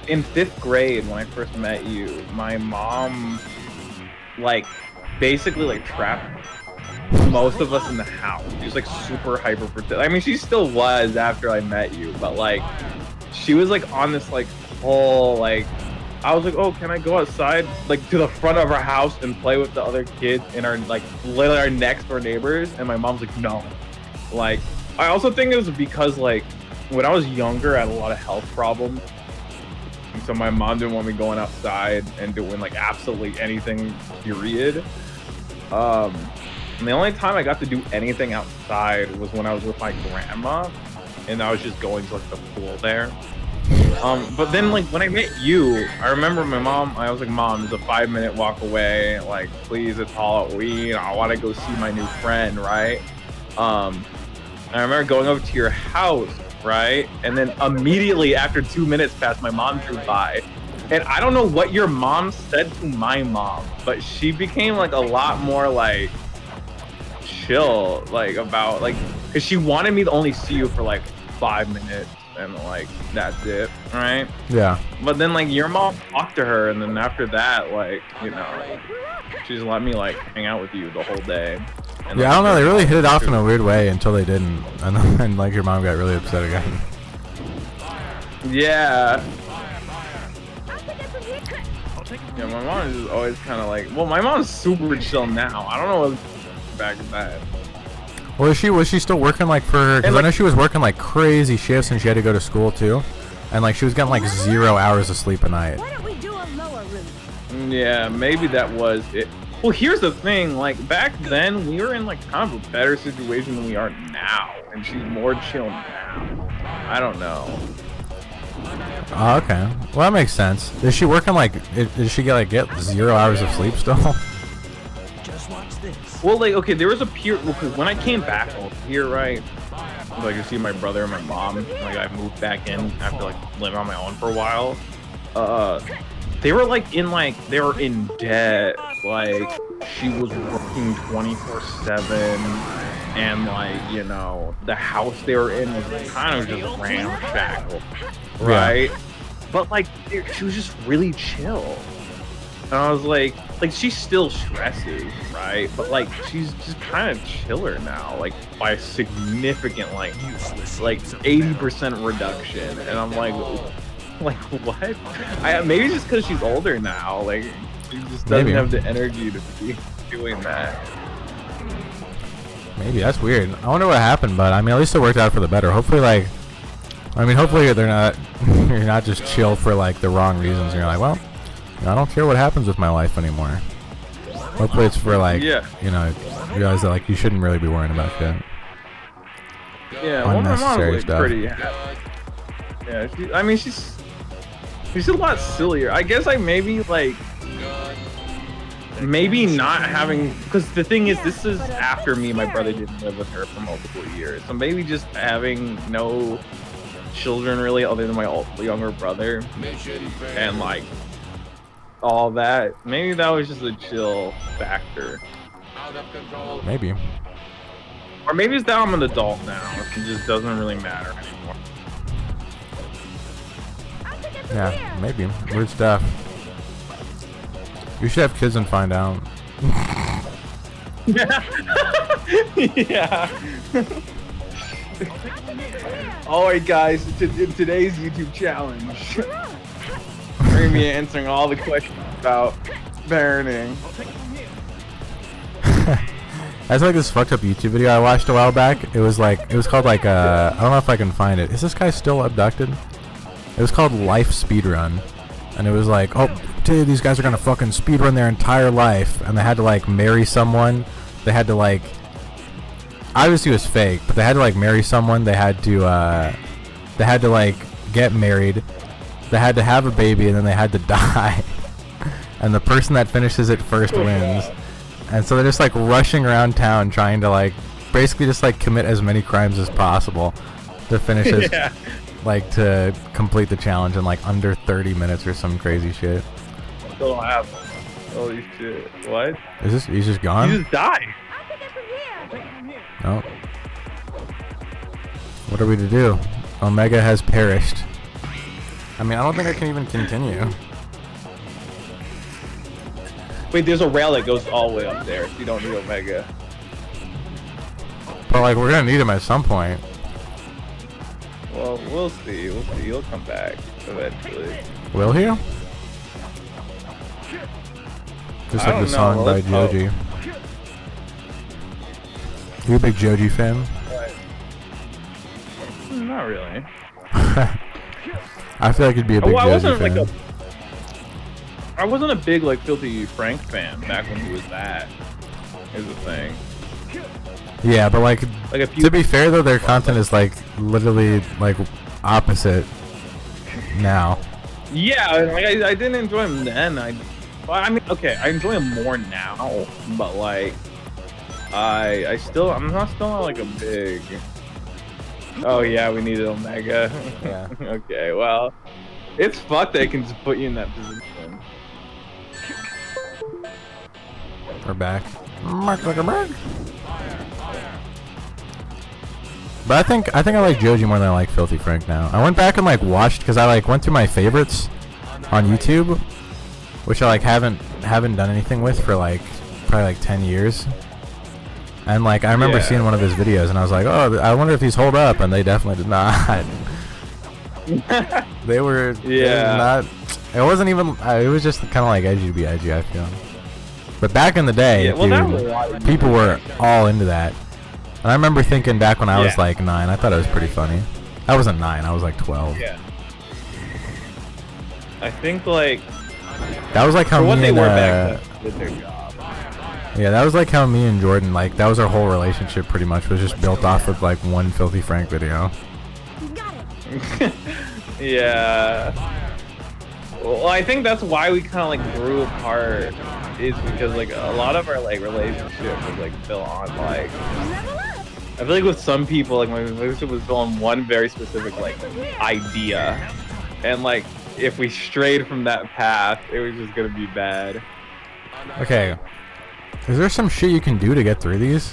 Speaker 5: in 5th grade when I first met you, my mom, like, basically like trapped most of us in the house. She was like super hyper protective. I mean, she still was after I met you, but like, she was like on this like whole like, I was like, oh, can I go outside like to the front of our house and play with the other kids in our like literally our next door neighbors? And my mom's like, no. Like, I also think it was because like when I was younger, I had a lot of health problems. And so my mom didn't want me going outside and doing like absolutely anything, period. And the only time I got to do anything outside was when I was with my grandma, and I was just going to like the pool there. But then like when I met you, I remember my mom, I was like, Mom, it's a 5-minute walk away. Like, please, it's Halloween. I want to go see my new friend, right? I remember going over to your house, right? And then immediately after 2 minutes passed, my mom drew by. And I don't know what your mom said to my mom, but she became like a lot more like chill, like about like, because she wanted me to only see you for like 5 minutes. And like that's it, right?
Speaker 2: Yeah.
Speaker 5: But then like your mom talked to her, and then after that, like, you know, she just let me like hang out with you the whole day. And,
Speaker 2: Yeah, I don't know. They really hit it off in a weird way until they didn't, and then like your mom got really upset again.
Speaker 5: Yeah. Yeah, my mom is just always kind of like, well, my mom's super chill now. I don't know what back then.
Speaker 2: Was she still working like for? Because I know she was working like crazy shifts, and she had to go to school too, and like she was getting like 0 hours of sleep a night.
Speaker 3: Why don't we do a lower route?
Speaker 5: Yeah, maybe that was it. Well, here's the thing. Like back then, we were in like kind of a better situation than we are now, and she's more chill now. I don't know.
Speaker 2: Oh, okay. Well, that makes sense. Is she working like? Did she get 0 hours of sleep still?
Speaker 6: Just watch this.
Speaker 5: Well, like, okay, there was a period, because when I came back here, right, like, you see my brother and my mom, like, I moved back in after, like, living on my own for a while, they were, like, they were in debt, like, she was working 24/7, and, like, you know, the house they were in was kind of just ramshackle, right? Yeah. But, like, she was just really chill. And I was like, she's still stressy, right? But like, she's just kind of chiller now, like by a significant, like 80% reduction. And I'm like what? Maybe just because she's older now, like she just doesn't have the energy to be doing that.
Speaker 2: Maybe that's weird. I wonder what happened, but I mean, at least it worked out for the better. Hopefully, like, I mean, hopefully you're not just chill for like the wrong reasons. And you're like, well, I don't care what happens with my life anymore. Hopefully it's for like, you know, realize that like you shouldn't really be worrying about shit.
Speaker 5: Yeah, well, my mom's like
Speaker 2: stuff.
Speaker 5: pretty happy. Yeah, I mean, she's a lot sillier. I guess like maybe not having, because the thing is, this is after me and my brother didn't live with her for multiple years. So maybe just having no children really other than my younger brother and like all that, maybe that was just a chill factor.
Speaker 2: Maybe.
Speaker 5: Or maybe it's that I'm an adult now. It just doesn't really matter anymore.
Speaker 2: Yeah, maybe. Weird stuff. You should have kids and find out.
Speaker 5: Yeah. Alright guys, in today's YouTube challenge, we're gonna be answering all the questions about parenting.
Speaker 2: That's like this fucked up YouTube video I watched a while back. It was called like I don't know if I can find it. Is this guy still abducted? It was called Life Speedrun. And it was like, oh, dude, these guys are gonna fucking speedrun their entire life, and they had to like marry someone. They had to like, obviously it was fake, but they had to like marry someone. They had to like get married. They had to have a baby, and then they had to die. And the person that finishes it first wins. And so they're just like rushing around town trying to like basically just like commit as many crimes as possible to finish it,
Speaker 5: Yeah.
Speaker 2: like to complete the challenge in like under 30 minutes or some crazy shit.
Speaker 5: Still don't have. Holy shit! What?
Speaker 2: Is this? He's just gone?
Speaker 5: You just died.
Speaker 3: I'll take it from here.
Speaker 2: Oh. What are we to do? Omega has perished. I mean, I don't think I can even continue.
Speaker 5: Wait, there's a rail that goes all the way up there. So you don't need Omega.
Speaker 2: But like, we're gonna need him at some point.
Speaker 5: Well, we'll see. We'll see. He'll come back eventually.
Speaker 2: Will he? Just
Speaker 5: I
Speaker 2: like the
Speaker 5: don't
Speaker 2: song
Speaker 5: know,
Speaker 2: by
Speaker 5: let's hope.
Speaker 2: Joji. You a big Joji fan?
Speaker 5: Not really.
Speaker 2: I feel like it'd be a big
Speaker 5: I
Speaker 2: Joji
Speaker 5: wasn't
Speaker 2: fan.
Speaker 5: like I wasn't a big like Filthy Frank fan back when he was that. Is the thing.
Speaker 2: Yeah, but like,
Speaker 5: Like a few.
Speaker 2: to be fair though, their content is like literally like opposite now.
Speaker 5: Yeah, like I didn't enjoy him then. Well, I mean, okay, I enjoy him more now, but like, I'm not like a big. Oh yeah, we needed Omega.
Speaker 2: Yeah.
Speaker 5: Okay, well, it's fucked that it can just put you in that position.
Speaker 2: We're back. Mark Zuckerberg. But I think I like Joji more than I like Filthy Frank now. I went back and like watched because I like went through my favorites on YouTube, which I like haven't done anything with for like probably like 10 years. And like I remember seeing one of his videos and I was like, oh, I wonder if these hold up, and they definitely did not. They were not. It wasn't even. It was just kind of like edgy to be edgy, I feel. But back in the day,
Speaker 5: Yeah, well, that was a
Speaker 2: dude,
Speaker 5: lot of
Speaker 2: people were all into that. And I remember thinking back when I was
Speaker 5: Yeah.
Speaker 2: like 9, I thought it was pretty funny. I wasn't 9, I was like 12.
Speaker 5: Yeah. I think like
Speaker 2: That was like how
Speaker 5: for what
Speaker 2: me
Speaker 5: they
Speaker 2: and
Speaker 5: were back then did their job.
Speaker 2: yeah, that was like how me and Jordan, like that was our whole relationship pretty much, was just built off of like one Filthy Frank video.
Speaker 3: You got it.
Speaker 5: Yeah. Well, I think that's why we kind of like grew apart, is because like a lot of our like relationship was like built on like.
Speaker 3: Level up.
Speaker 5: I feel like with some people, like my relationship was built on one very specific like idea, and like if we strayed from that path, it was just gonna be bad.
Speaker 2: Okay. Is there some shit you can do to get through these?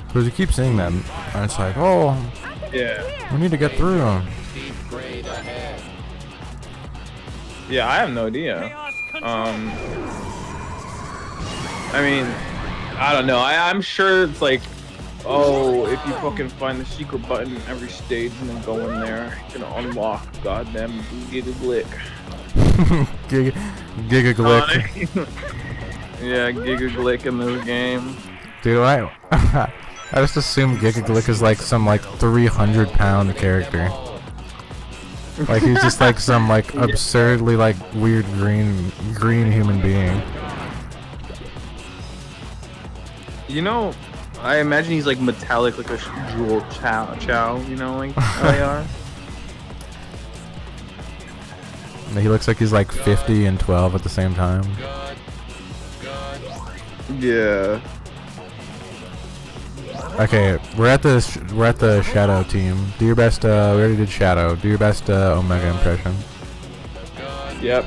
Speaker 2: Because you keep seeing them, and it's like, oh,
Speaker 5: Yeah.
Speaker 2: we need to get through them.
Speaker 5: Yeah, I have no idea. I mean, I don't know. I'm sure it's like, oh, if you fucking find the secret button in every stage and then go in there, you can unlock goddamn Giga Glick.
Speaker 2: Giga Glick.
Speaker 5: Yeah, Giga Glick in this game.
Speaker 2: Dude, I just assume Giga Glick is like some like 300-pound character. Like he's just like some like absurdly like weird green human being.
Speaker 5: You know, I imagine he's like metallic, like a Jewel Chow, you know, like how they are.
Speaker 2: He looks like he's like 50 and 12 at the same time.
Speaker 5: Yeah.
Speaker 2: Okay, we're at the Shadow team. Do your best. We already did Shadow. Do your best Omega impression.
Speaker 5: Yep.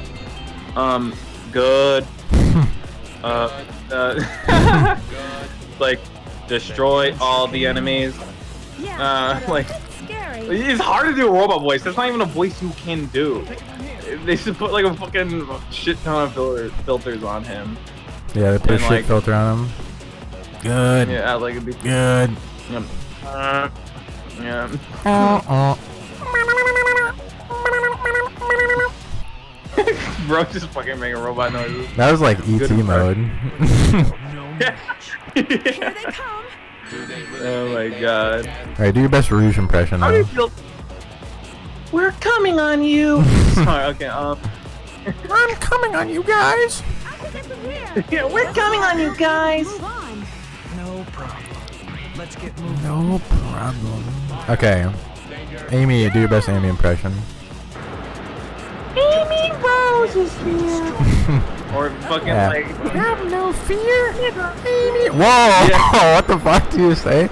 Speaker 5: Good. Like, destroy all the enemies.
Speaker 3: Yeah.
Speaker 5: Like,
Speaker 3: Scary.
Speaker 5: it's hard to do a robot voice. That's not even a voice you can do. They should put like a fucking shit ton of filters on him.
Speaker 2: Yeah, they put a
Speaker 5: And,
Speaker 2: shit
Speaker 5: like-
Speaker 2: filter on him. Good.
Speaker 5: Yeah, like it'd be.
Speaker 2: Good.
Speaker 5: Yeah. Bro, just fucking making robot noises.
Speaker 2: That was like ET
Speaker 5: Good
Speaker 2: mode.
Speaker 3: Here they come.
Speaker 5: Oh my god.
Speaker 2: Alright, do your best Rouge impression
Speaker 5: How do you
Speaker 2: now.
Speaker 5: feel? We're coming on you. Sorry. Okay.
Speaker 2: I'm coming on you guys.
Speaker 3: I'll take it from here.
Speaker 5: Yeah, we're coming on you guys.
Speaker 3: Move on.
Speaker 6: No problem. Let's get moving.
Speaker 2: No problem. Okay. Amy, do your best Amy impression.
Speaker 3: Amy Rose is here.
Speaker 5: Or fucking
Speaker 2: Yeah.
Speaker 5: like.
Speaker 2: Have no fear, Amy. Whoa!
Speaker 5: Yeah.
Speaker 2: What the fuck do you say?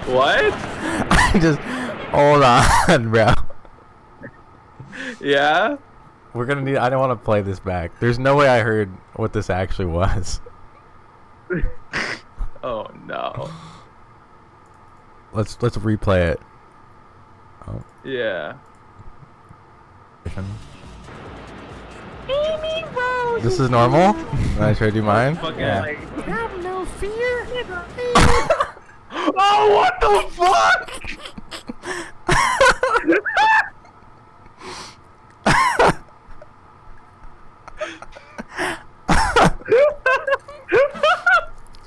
Speaker 5: What?
Speaker 2: I just hold on, bro.
Speaker 5: Yeah.
Speaker 2: We're gonna need. I don't want to play this back. There's no way I heard what this actually was.
Speaker 5: Oh no.
Speaker 2: Let's replay it. Oh.
Speaker 5: Yeah.
Speaker 3: Amy Rose.
Speaker 2: This is normal. I showed you mine.
Speaker 5: Fucking
Speaker 2: Yeah.
Speaker 5: like.
Speaker 3: Have no fear.
Speaker 5: Oh, what the fuck?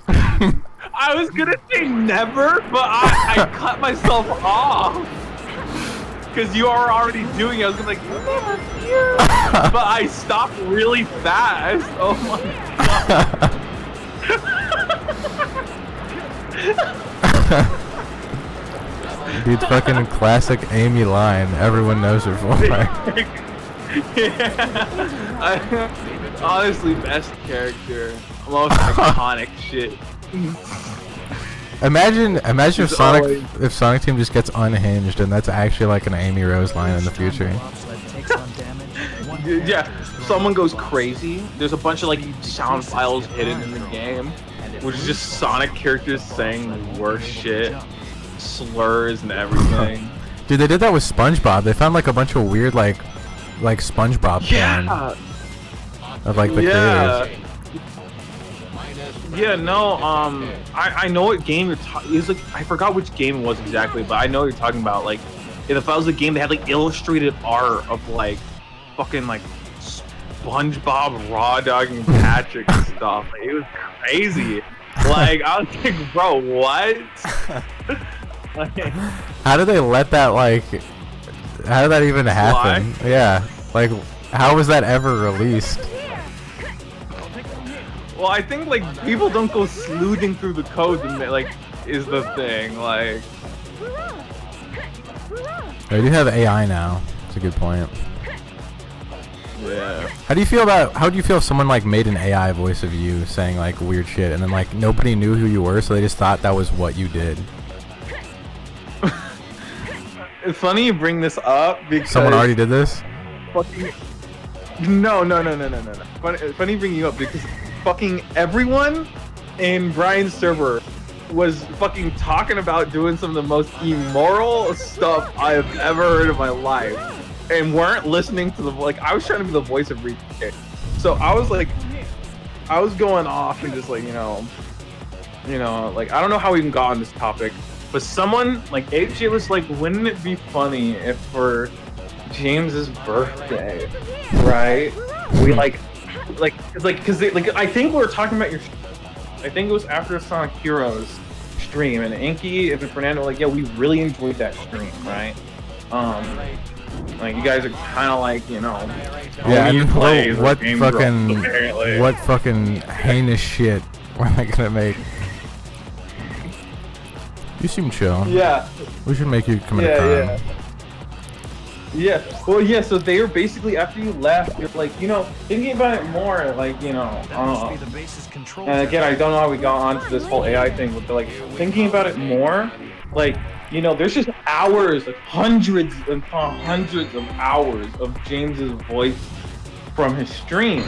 Speaker 5: I was gonna say never, but I cut myself off because you are already doing it. I was gonna like never fear, but I stopped really fast. Oh my god.
Speaker 2: Dude's fucking classic Amy line. Everyone knows her for.
Speaker 5: Yeah. Honestly, best character, most iconic shit.
Speaker 2: Imagine if Sonic
Speaker 5: always-
Speaker 2: if Sonic Team just gets unhinged and that's actually like an Amy Rose line in the future.
Speaker 5: Yeah, someone goes crazy. There's a bunch of like sound files hidden in the game, which is just Sonic characters saying the worst shit, slurs and everything.
Speaker 2: Dude, they did that with SpongeBob. They found like a bunch of weird like SpongeBob porn
Speaker 5: Yeah,
Speaker 2: of like the creators.
Speaker 5: yeah. No, I know what game you're talking. It was like I forgot which game it was exactly, but I know what you're talking about. Like, if I was a game that had like illustrated art of like fucking like SpongeBob, Raw Dog, and Patrick and stuff. Like, it was crazy. Like I was like, bro, what? Like,
Speaker 2: How did they let that like? How did that even happen? Yeah, like how was that ever released?
Speaker 5: well, I think like people don't go sleuthing through the code and like is the thing. Like,
Speaker 2: They do have AI now. That's a good point.
Speaker 5: yeah.
Speaker 2: How do you feel if someone like made an AI voice of you saying like weird shit and then like nobody knew who you were, so they just thought that was what you did?
Speaker 5: It's funny you bring this up because
Speaker 2: Someone already did this?
Speaker 5: fucking no. Funny you bring you up because fucking everyone in Brian's server was fucking talking about doing some of the most immoral stuff I have ever heard in my life, and weren't listening to the like. I was trying to be the voice of reason, so I was like, I was going off and just like you know, like I don't know how we even got on this topic, but someone like AJ was like, wouldn't it be funny if for James's birthday, right? We like it's like because I think we were talking about your. I think it was after Sonic Heroes stream, and Inky and Fernando were like, yeah, we really enjoyed that stream, right? Like you guys are kind of like, you know,
Speaker 2: Yeah, I
Speaker 5: you
Speaker 2: mean,
Speaker 5: play is
Speaker 2: what
Speaker 5: Game
Speaker 2: fucking
Speaker 5: Grumps, apparently.
Speaker 2: what fucking heinous shit were they gonna make? You seem chill.
Speaker 5: Yeah,
Speaker 2: We should make you commit a crime.
Speaker 5: yeah. Well, yeah. So they were basically after you left, you're like, you know, thinking about it more, like, you know,
Speaker 6: the base's control.
Speaker 5: and again, I don't know how we got onto this whole AI thing, but like thinking about it more, like, you know, there's just hours, like hundreds and hundreds of hours of James's voice from his stream.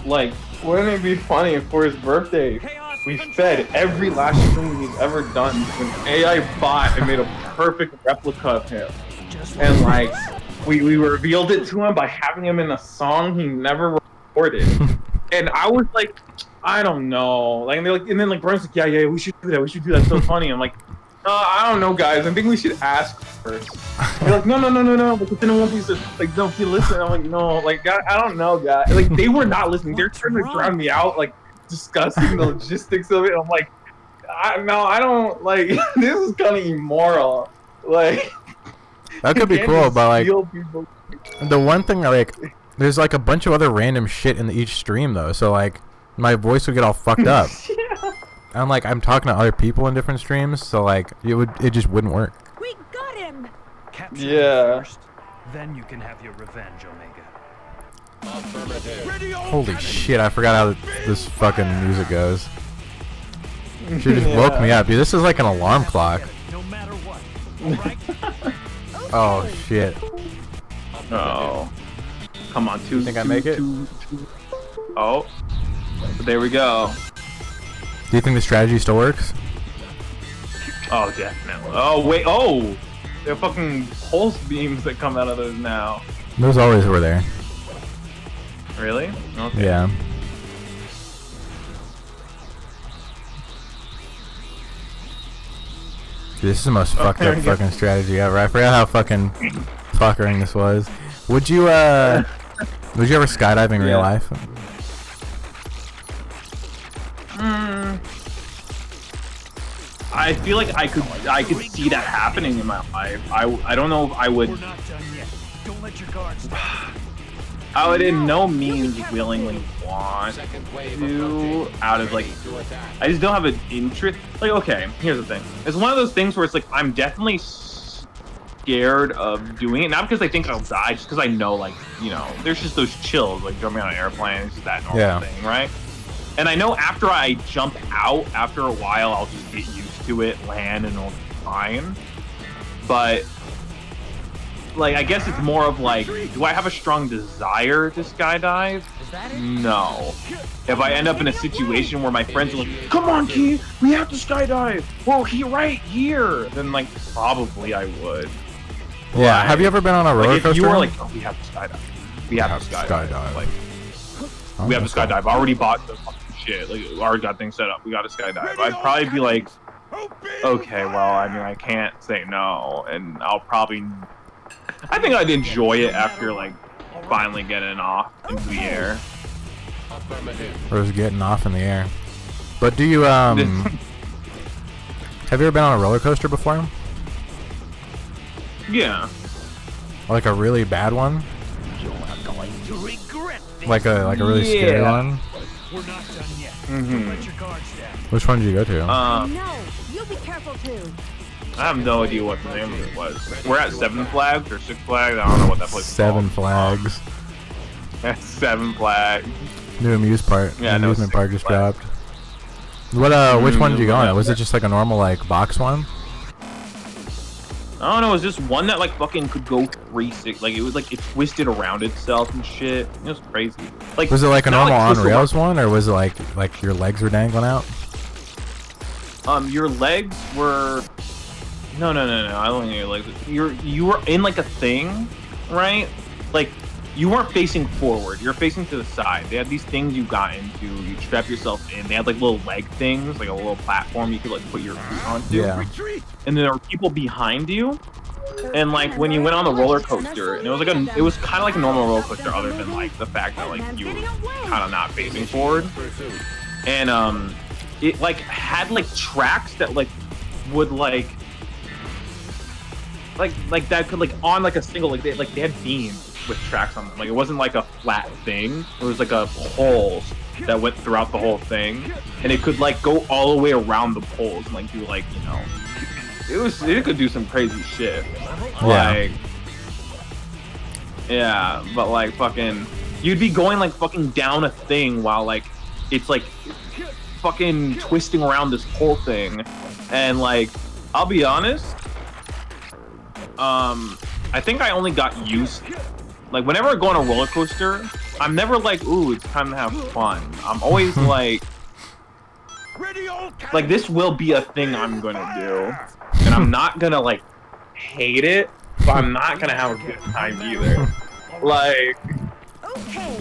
Speaker 5: Like, wouldn't it be funny if for his birthday we fed every last stream he's ever done to an AI bot and made a perfect replica of him, and like we revealed it to him by having him in a song he never recorded, and I was like, I don't know, like, and they're like, and then like Brian's like, yeah, we should do that, so funny. I'm like, I don't know, guys. I think we should ask first. They're like, no, because then it won't be so, like, no, if you listen. I'm like, no, like, I don't know, guys. Like, they were not listening. They're trying to drown me out, like, discussing the logistics of it. I'm like, I don't, like, this is kind of immoral. Like,
Speaker 2: That could be
Speaker 5: you can't
Speaker 2: cool,
Speaker 5: just
Speaker 2: but like
Speaker 5: steal people.
Speaker 2: the one thing like there's like a bunch of other random shit in each stream though, so like my voice would get all fucked up.
Speaker 5: Yeah.
Speaker 2: And like I'm talking to other people in different streams, so like it just wouldn't work.
Speaker 3: We got him.
Speaker 6: Capture
Speaker 5: Yeah.
Speaker 6: him first, then you can have your revenge, Omega.
Speaker 2: Holy shit, I forgot how this fucking music goes. Should just woke me up, dude. This is like an alarm clock. Oh shit.
Speaker 5: Oh. Come on, two.
Speaker 2: Think I
Speaker 5: two,
Speaker 2: make it?
Speaker 5: two. Oh. There we go.
Speaker 2: Do you think the strategy still works?
Speaker 5: Oh, definitely. Oh, wait. Oh! There are fucking pulse beams that come out of those now.
Speaker 2: Those always were there.
Speaker 5: Really? Okay.
Speaker 2: Yeah. Dude, this is the most fucked
Speaker 5: there
Speaker 2: up
Speaker 5: we go.
Speaker 2: fucking strategy ever. I forgot how fucking fuckering this was. Would you ever skydiving in real
Speaker 5: Yeah.
Speaker 2: life?
Speaker 5: I feel like I could see that happening in my life. I don't know if I would.
Speaker 6: We're not done yet. Don't let your guards down.
Speaker 5: I would in no means willingly want
Speaker 4: Second wave
Speaker 5: to
Speaker 4: approaching.
Speaker 5: out of like.
Speaker 4: To attack.
Speaker 5: I just don't have an interest. Like, okay, here's the thing. It's one of those things where it's like I'm definitely scared of doing it, not because I think I'll die, just because I know, like, you know, there's just those chills, like jumping on an airplane. It's just that normal
Speaker 2: Yeah.
Speaker 5: thing, right? And I know after I jump out, after a while, I'll just get used to it, land, and it'll be fine. But like, I guess it's more of like, do I have a strong desire to skydive? No. If I end up in a situation where my friends are like, come on, Key, we have to skydive. Well, right here. Then, like, probably I would.
Speaker 2: Yeah.
Speaker 5: Like-
Speaker 2: Have you ever been on a roller
Speaker 5: Like,
Speaker 2: coaster?
Speaker 5: if you were like, oh, we have to skydive. We have to skydive. Like,
Speaker 2: Oh,
Speaker 5: we have to
Speaker 2: okay.
Speaker 5: skydive. I already bought the fucking shit. Like, already got things set up. We got to skydive. I'd probably be like, okay, well, I mean, I can't say no. And I'll probably... I think I'd enjoy it after, like, finally getting off into the air.
Speaker 4: Affirmative.
Speaker 2: Or was getting off in the air. But do you have you ever been on a roller coaster before?
Speaker 5: Yeah.
Speaker 2: Like a really bad one?
Speaker 6: You're going to regret this.
Speaker 2: Like a really scary
Speaker 5: Yeah.
Speaker 2: one?
Speaker 6: We're not done yet.
Speaker 5: Mhm.
Speaker 6: Don't let your guards down.
Speaker 2: Which one did you go to?
Speaker 3: No, you be careful too.
Speaker 5: I have no idea what the name of it was. We're at Seven Flags or Six Flags. I don't know what that place is
Speaker 2: Seven
Speaker 5: called.
Speaker 2: Flags.
Speaker 5: Seven Flags.
Speaker 2: New amusement
Speaker 5: Yeah, no,
Speaker 2: amusement
Speaker 5: Six
Speaker 2: park just
Speaker 5: Flags.
Speaker 2: dropped. What which one did you go on?
Speaker 5: yeah.
Speaker 2: Was it just like a normal like box one?
Speaker 5: I don't know. It was just one that like fucking could go 360. Like it was like it twisted around itself and shit. It was crazy. Like
Speaker 2: Was it like a
Speaker 5: not
Speaker 2: normal on
Speaker 5: twisted
Speaker 2: rails one, or was it like your legs were dangling out?
Speaker 5: Your legs were. No. I don't think your legs. You were in like a thing, right? Like you weren't facing forward. You're facing to the side. They had these things you got into. You strap yourself in. They had like little leg things, like a little platform you could like put your feet onto.
Speaker 2: Yeah.
Speaker 5: And then there were people behind you. And like when you went on the roller coaster, and it was kind of like a normal roller coaster, other than like the fact that like you were kind of not facing forward. And it like had like tracks that like would like that could like on like a single like they had beams with tracks on them. Like it wasn't like a flat thing. It was like a poles that went throughout the whole thing, and it could like go all the way around the poles and like do like, you know, it could do some crazy shit. Like yeah, but like fucking you'd be going like fucking down a thing while like it's like fucking twisting around this whole thing. And like I'll be honest, I think I only got used, like whenever I go on a roller coaster, I'm never like, ooh, it's time to have fun. I'm always like this will be a thing I'm gonna do, and I'm not gonna like hate it, but I'm not gonna have a good time either. Like
Speaker 3: Okay.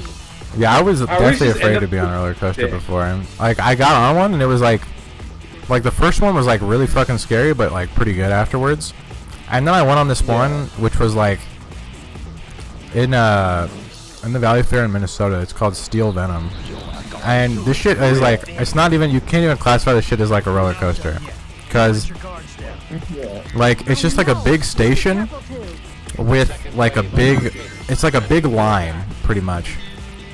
Speaker 2: Yeah, I was definitely
Speaker 5: just
Speaker 2: afraid
Speaker 5: end
Speaker 2: to
Speaker 5: up
Speaker 2: be on a roller coaster
Speaker 5: sick.
Speaker 2: before. And like I got on one and it was like the first one was like really fucking scary, but like pretty good afterwards. And then I went on this one which was like in the Valley Fair in Minnesota. It's called Steel Venom. And this shit is like, it's not even, you can't even classify this shit as like a roller coaster, because
Speaker 6: Your guards down.
Speaker 2: like it's just like a big station with like a big, it's like a big line pretty much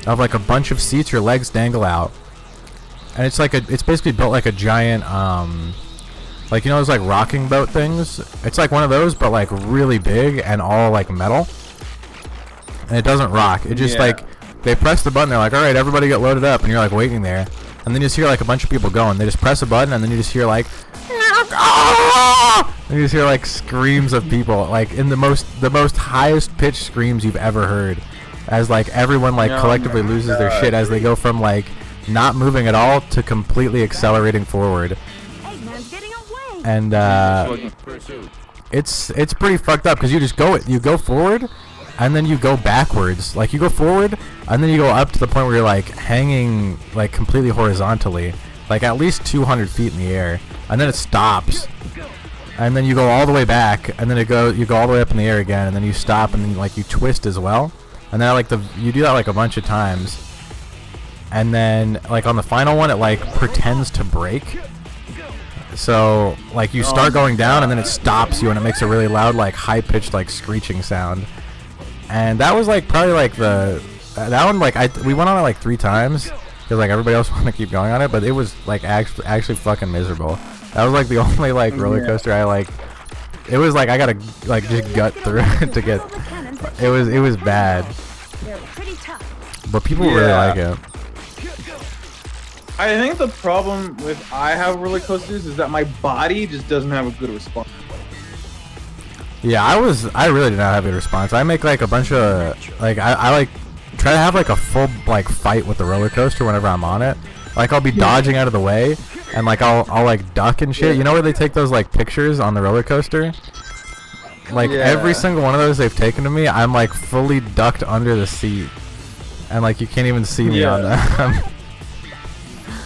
Speaker 2: of like a bunch of seats. Your legs dangle out, and it's like it's basically built like a giant like, you know, those like rocking boat things. It's like one of those, but like really big and all like metal, and it doesn't rock. It just like, they press the button, they're like, all right, everybody get loaded up, and you're like waiting there, and then you just hear like a bunch of people going. They just press a button, and then you just hear like, it's you just hear like screams of people, like in the most highest pitched screams you've ever heard, as like everyone like collectively loses their shit as they go from like not moving at all to completely accelerating forward.
Speaker 3: Eggman's getting away.
Speaker 2: And it's pretty fucked up because you go forward and then you go backwards. Like you go forward and then you go up to the point where you're like hanging like completely horizontally, like at least 200 feet in the air, and then it stops. And then you go all the way back, and then you go all the way up in the air again, and then you stop, and then like you twist as well. And then like you do that like a bunch of times. And then like on the final one, it like pretends to break. So like you start going down, and then it stops you, and it makes a really loud like high-pitched like screeching sound. And that was like probably like that one like we went on it like 3 times because like everybody else wanted to keep going on it, but it was like actually fucking miserable. That was like the only like roller coaster I like. It was like I gotta like just gut through it to get. It was bad.
Speaker 3: They're pretty tough.
Speaker 2: But people really like it.
Speaker 1: I think the problem with I have roller coasters is that my body just doesn't have a good response.
Speaker 2: Yeah, I really did not have a good response. I make like a bunch of like I like try to have like a full like fight with the roller coaster whenever I'm on it. Like I'll be dodging out of the way, and like I'll like duck and shit. You know where they take those like pictures on the roller coaster? Like every single one of those they've taken to me, I'm like fully ducked under the seat, and like you can't even see me on them.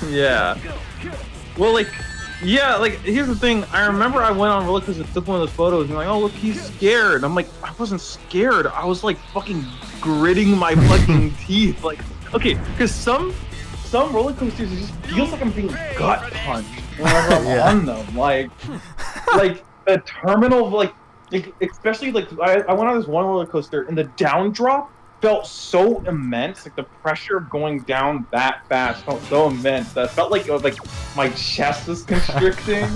Speaker 5: Yeah. Well, like, yeah, like, here's the thing. I remember I went on roller coaster, took one of those photos, and like, oh, look, he's scared. And I'm like, I wasn't scared. I was like fucking gritting my fucking teeth. Like, okay, because some roller coasters, it just feels like I'm being gut punched whenever I'm on them. Like the terminal, like especially like I went on this one roller coaster, and the down drop felt so immense. Like the pressure of going down that fast felt so immense that it felt like it was like my chest was constricting,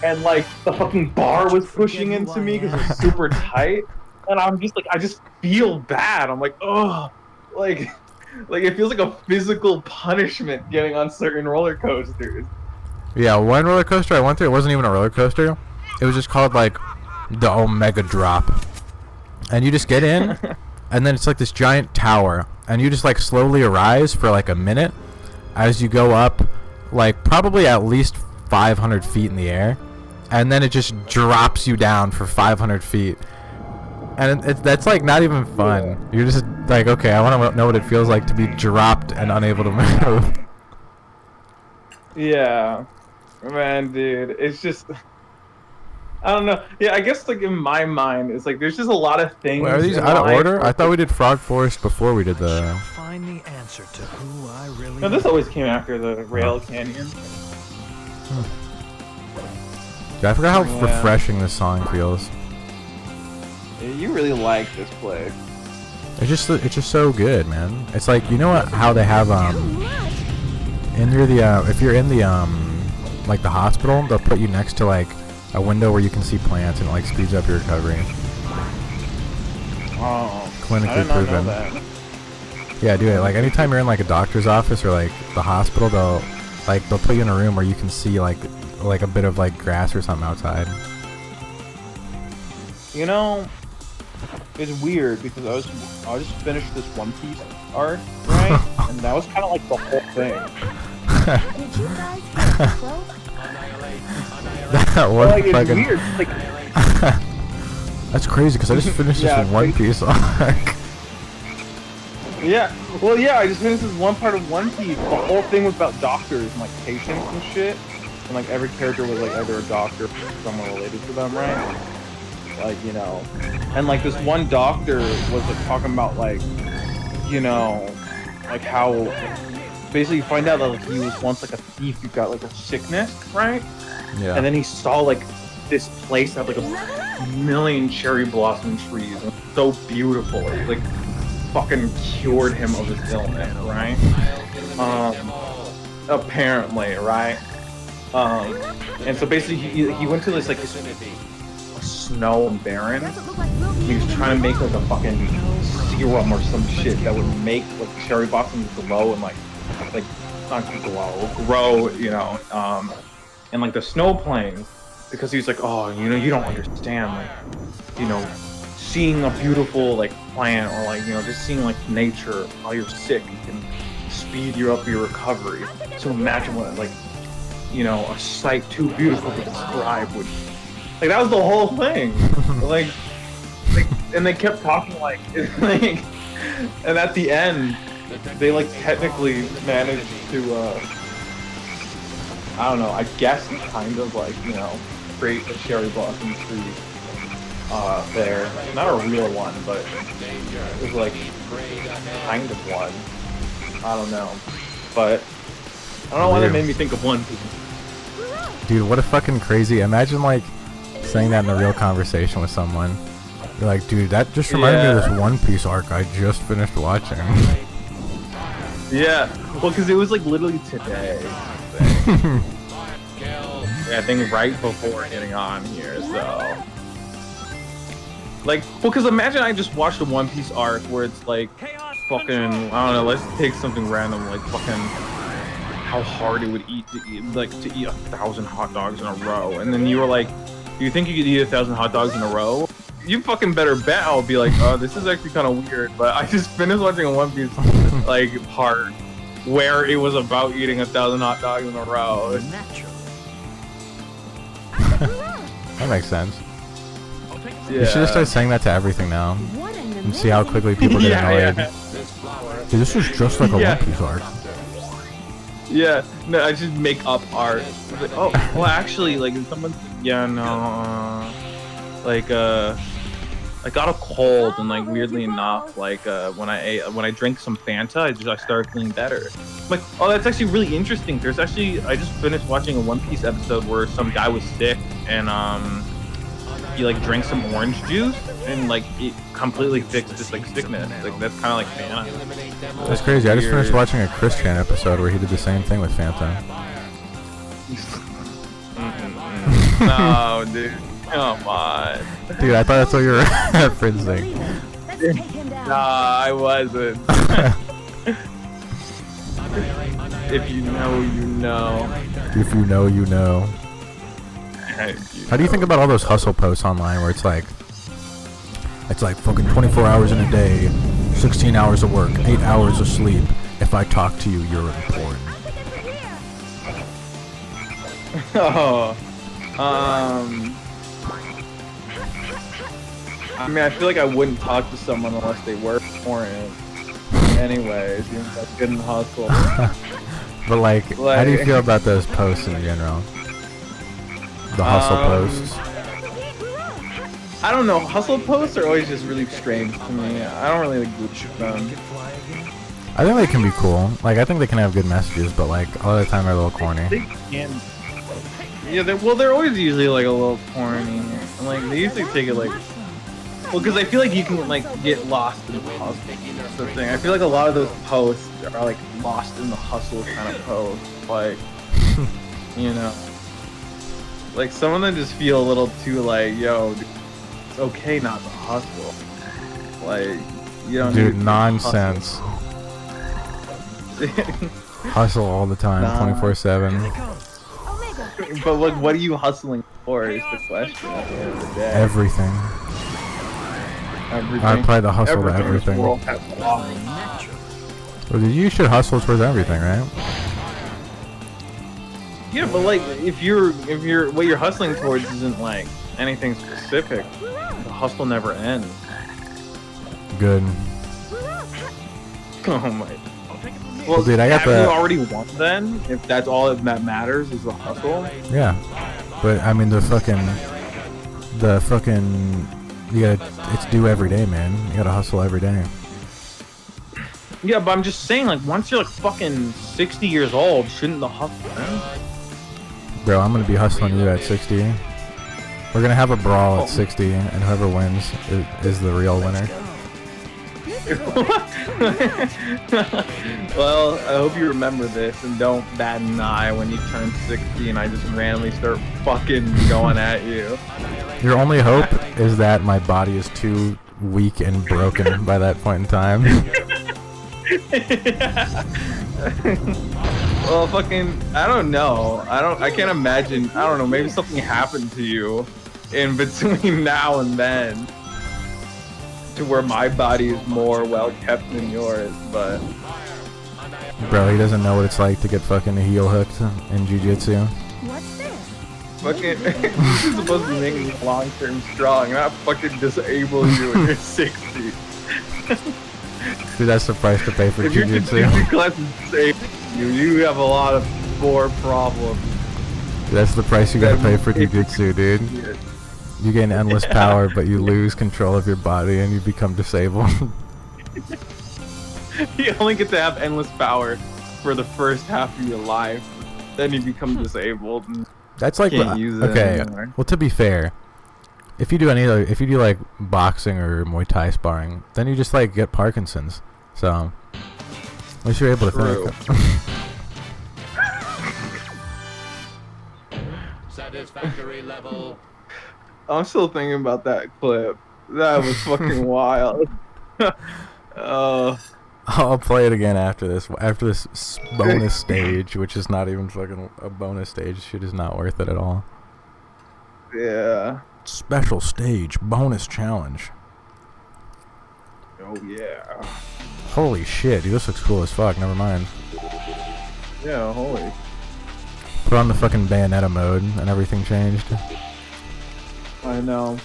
Speaker 5: and like the fucking bar was pushing into me because it was super tight. And I'm just like, I just feel bad. I'm like, oh, like it feels like a physical punishment getting on certain roller coasters.
Speaker 2: Yeah, one roller coaster I went through, it wasn't even a roller coaster. It was just called like the Omega Drop, and you just get in. And then it's like this giant tower, and you just like slowly arise for like a minute as you go up like probably at least 500 feet in the air, and then it just drops you down for 500 feet, and that's like not even fun. You're just like, okay, I want to know what it feels like to be dropped and unable to move.
Speaker 1: Yeah, man, dude, it's just, I don't know. Yeah, I guess like in my mind, it's like there's just a lot of things.
Speaker 2: Wait, are these out of order? I thought we did Frog Forest before we did the.
Speaker 6: Find the answer to who I really
Speaker 1: No, this always came after the Rail Canyon.
Speaker 2: Yeah, I forgot how refreshing this song feels.
Speaker 1: Yeah, you really like this place.
Speaker 2: It's just so good, man. It's like, you know what? How they have in near the if you're in the like the hospital, they'll put you next to like a window where you can see plants, and it like speeds up your recovery.
Speaker 1: Oh,
Speaker 2: clinically
Speaker 1: I did not
Speaker 2: proven.
Speaker 1: know that.
Speaker 2: Yeah, dude. Like anytime you're in like a doctor's office or like the hospital, they'll put you in a room where you can see like a bit of like grass or something outside.
Speaker 1: You know, it's weird because I just finished this One Piece arc, right? And that was kind of like the whole thing.
Speaker 3: Did you guys have the clothes?
Speaker 2: That one
Speaker 1: Like, it's
Speaker 2: fucking.
Speaker 1: weird. Like,
Speaker 2: That's crazy because I just finished this One Piece arc.
Speaker 1: yeah, well, yeah, I just finished this one part of One Piece. The whole thing was about doctors and like patients and shit, and like every character was like either a doctor or someone related to them, right? Like, you know, and like this one doctor was like talking about like, you know, like how basically you find out that like he was once like a thief who got like a sickness, right?
Speaker 2: Yeah.
Speaker 1: And then he saw like this place that had like a million cherry blossom trees, and so beautiful. It like fucking cured him of his illness, right? Apparently, right? And so basically he went to this like snow barren. He was trying to make like a fucking serum or some shit that would make like cherry blossoms glow and like not glow, grow, you know, and like the snow plains.
Speaker 5: because he's like, oh, you know, you don't understand, like, you know, seeing a beautiful like plant or like, you know, just seeing like nature while you're sick can speed you up your recovery. So imagine what like, you know, a sight too beautiful to describe would. Like that was the whole thing. like, and they kept talking like, and at the end, they like technically managed to, I don't know, I guess kind of like, you know, create a cherry blossom tree there. Not a real one, but it was like kind of one. I don't know. But I don't know why that made me think of One Piece.
Speaker 2: Dude, what a fucking crazy. Imagine like saying that in a real conversation with someone. You're like, dude, that just reminded me of this One Piece arc I just finished watching.
Speaker 5: Yeah, well, because it was like literally today. Yeah, I think right before getting on here, so. Like, well, because imagine I just watched a One Piece arc where it's like, fucking, I don't know, let's take something random, like fucking how hard it would eat to eat 1,000 hot dogs in a row. And then you were like, do you think you could eat 1,000 hot dogs in a row? You fucking better bet I'll be like, oh, this is actually kind of weird. But I just finished watching a One Piece like part where it was about eating 1,000 hot dogs in a row.
Speaker 2: That makes sense.
Speaker 5: Yeah.
Speaker 2: You should just start saying that to everything now. And see how quickly people get annoyed. Dude, this was just like a One Piece arc.
Speaker 5: Yeah, no, I just make up art. Like, oh, well, actually, like, if someone, yeah, no, like, I got a cold, and like, weirdly enough, like, when I drank some Fanta, I started feeling better. I'm like, oh, that's actually really interesting. There's actually, I just finished watching a One Piece episode where some guy was sick, and he like drank some orange juice, and like it completely fixed his like sickness. Like that's kind of like Fanta.
Speaker 2: That's crazy. I just finished watching a Chris Chan episode where he did the same thing with Fanta.
Speaker 5: No, dude. Come on.
Speaker 2: Dude, I thought that's what you were referencing.
Speaker 5: Nah, I wasn't. If you know, you know.
Speaker 2: If you know, you know. How do you think about all those hustle posts online where it's like fucking 24 hours in a day, 16 hours of work, 8 hours of sleep. If I talk to you, you're important.
Speaker 5: Oh, I mean, I feel like I wouldn't talk to someone unless they were important. Anyways, you know, that's good and hustle.
Speaker 2: But like, how do you feel about those posts in general? The hustle posts.
Speaker 5: I don't know. Hustle posts are always just really strange to me. I don't really like them.
Speaker 2: I think they can be cool. Like, I think they can have good messages, but like, a lot of the time they're a little corny.
Speaker 5: They can. Yeah, they're always usually like a little corny. And like, they usually take it like, well, because I feel like you can like get lost in the hustle. That's the thing. I feel like a lot of those posts are like lost in the hustle kind of posts. Like, you know. Like, some of them just feel a little too, like, yo, dude, it's okay not to hustle. Like, you don't
Speaker 2: Dude,
Speaker 5: need to
Speaker 2: nonsense. Hustle all the time, 24/7.
Speaker 5: But, like, what are you hustling for is the question at the end of the day.
Speaker 2: Everything.
Speaker 5: Everything.
Speaker 2: I apply the hustle to everything.
Speaker 5: Well,
Speaker 2: you should hustle towards everything, right?
Speaker 5: yeah, but like, if you're what you're hustling towards isn't like anything specific, the hustle never ends.
Speaker 2: Good.
Speaker 5: Oh my. Well,
Speaker 2: dude, I got
Speaker 5: haven't
Speaker 2: the.
Speaker 5: you already won then? If that's all that matters is the hustle.
Speaker 2: Yeah, but I mean the fucking, you gotta. It's due every day, man. You gotta hustle every day.
Speaker 5: Yeah, but I'm just saying, like, once you're like fucking 60 years old, shouldn't the hustle end?
Speaker 2: Bro, I'm gonna be hustling you at 60. We're gonna have a brawl at 60, and whoever wins is the real winner.
Speaker 5: Well, I hope you remember this and don't bat an eye when you turn 60 and I just randomly start fucking going at you.
Speaker 2: Your only hope is that my body is too weak and broken by that point in time.
Speaker 5: Well, fucking, I don't know. I can't imagine. I don't know. Maybe something happened to you in between now and then, to where my body is more well kept than yours. But
Speaker 2: Bro, he doesn't know what it's like to get fucking heel hooked in jiu-jitsu.
Speaker 3: What's this?
Speaker 5: fucking, this is supposed to be making you long term strong, not fucking disable you when you're 60.
Speaker 2: Dude, that's the price to pay for
Speaker 5: If your
Speaker 2: jiu-jitsu.
Speaker 5: jiu-jitsu class is disable you have a lot of more problems.
Speaker 2: That's the price you gotta pay for jiu-jitsu, dude. You gain endless power, but you lose control of your body and you become disabled.
Speaker 5: You only get to have endless power for the first half of your life. Then you become disabled. And
Speaker 2: That's like
Speaker 5: can't use it
Speaker 2: okay.
Speaker 5: anymore.
Speaker 2: Well, to be fair, if you do if you do like boxing or Muay Thai sparring, then you just like get Parkinson's. So at least you're able to
Speaker 5: True.
Speaker 2: think.
Speaker 4: Satisfactory level.
Speaker 5: I'm still thinking about that clip. That was fucking wild.
Speaker 2: I'll play it again after this. After this bonus stage, which is not even fucking a bonus stage. Shit is not worth it at all.
Speaker 5: Yeah.
Speaker 2: Special stage, bonus challenge.
Speaker 5: Oh yeah.
Speaker 2: Holy shit, dude, this looks cool as fuck. Never mind.
Speaker 5: Yeah, holy.
Speaker 2: Put on the fucking Bayonetta mode and everything changed.
Speaker 5: I know.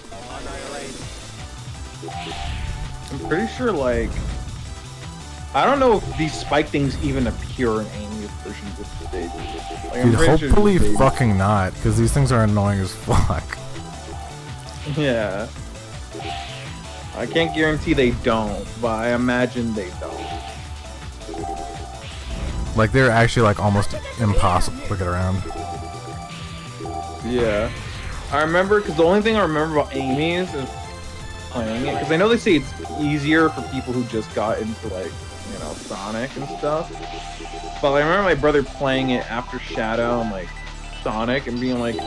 Speaker 5: I'm pretty sure, like, I don't know if these spike things even appear in Amy's versions of the stage. Like, I'm
Speaker 2: Dude,
Speaker 5: pretty sure
Speaker 2: hopefully
Speaker 5: they-
Speaker 2: fucking not, because these things are annoying as fuck.
Speaker 5: Yeah. I can't guarantee they don't, but I imagine they don't.
Speaker 2: Like, they're actually, like, almost impossible to get around.
Speaker 5: Yeah. I remember, because the only thing I remember about Amy's is playing it, because I know they say it's easier for people who just got into, like, you know, Sonic and stuff. But I remember my brother playing it after Shadow and, like, Sonic and being like,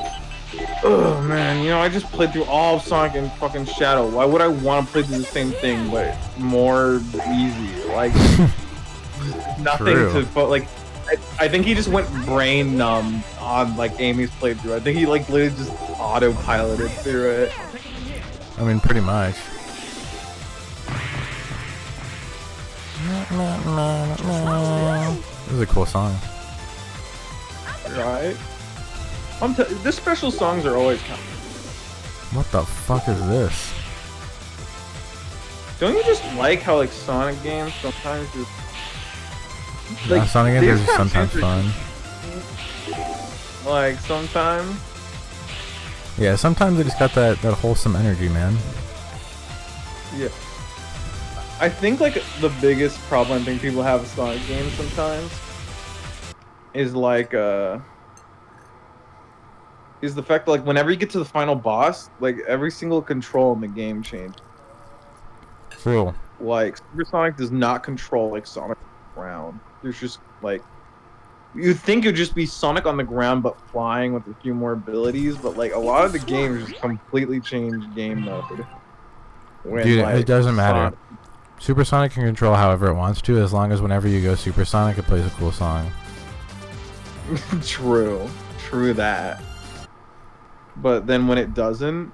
Speaker 5: oh man, you know, I just played through all of Sonic and fucking Shadow. Why would I want to play through the same thing, but more easy? Like, nothing
Speaker 2: True.
Speaker 5: to, like, I think he just went brain numb on, like, Amy's playthrough. I think he, like, literally just autopiloted through it.
Speaker 2: I mean, pretty much. This is a cool song.
Speaker 5: Right? This special songs are always kind of...
Speaker 2: What the fuck is this?
Speaker 5: Don't you just like how, like, Sonic games sometimes just...
Speaker 2: Like, Sonic games
Speaker 5: they
Speaker 2: are
Speaker 5: just
Speaker 2: just
Speaker 5: have
Speaker 2: sometimes
Speaker 5: changes.
Speaker 2: fun.
Speaker 5: Like, sometimes...
Speaker 2: Yeah, sometimes they just got that wholesome energy, man.
Speaker 5: Yeah. I think, like, the biggest problem I think people have with Sonic games sometimes is, like, is the fact that, like, whenever you get to the final boss, like, every single control in the game changes.
Speaker 2: True.
Speaker 5: Like, Super Sonic does not control, like, Sonic on the ground. There's just, like... You'd think it'd just be Sonic on the ground, but flying with a few more abilities, but, like, a lot of the games just completely change game mode. When,
Speaker 2: Dude,
Speaker 5: like,
Speaker 2: it doesn't matter.
Speaker 5: Sonic-
Speaker 2: Super Sonic can control however it wants to, as long as whenever you go Super Sonic, it plays a cool song.
Speaker 5: True that. But then when it doesn't,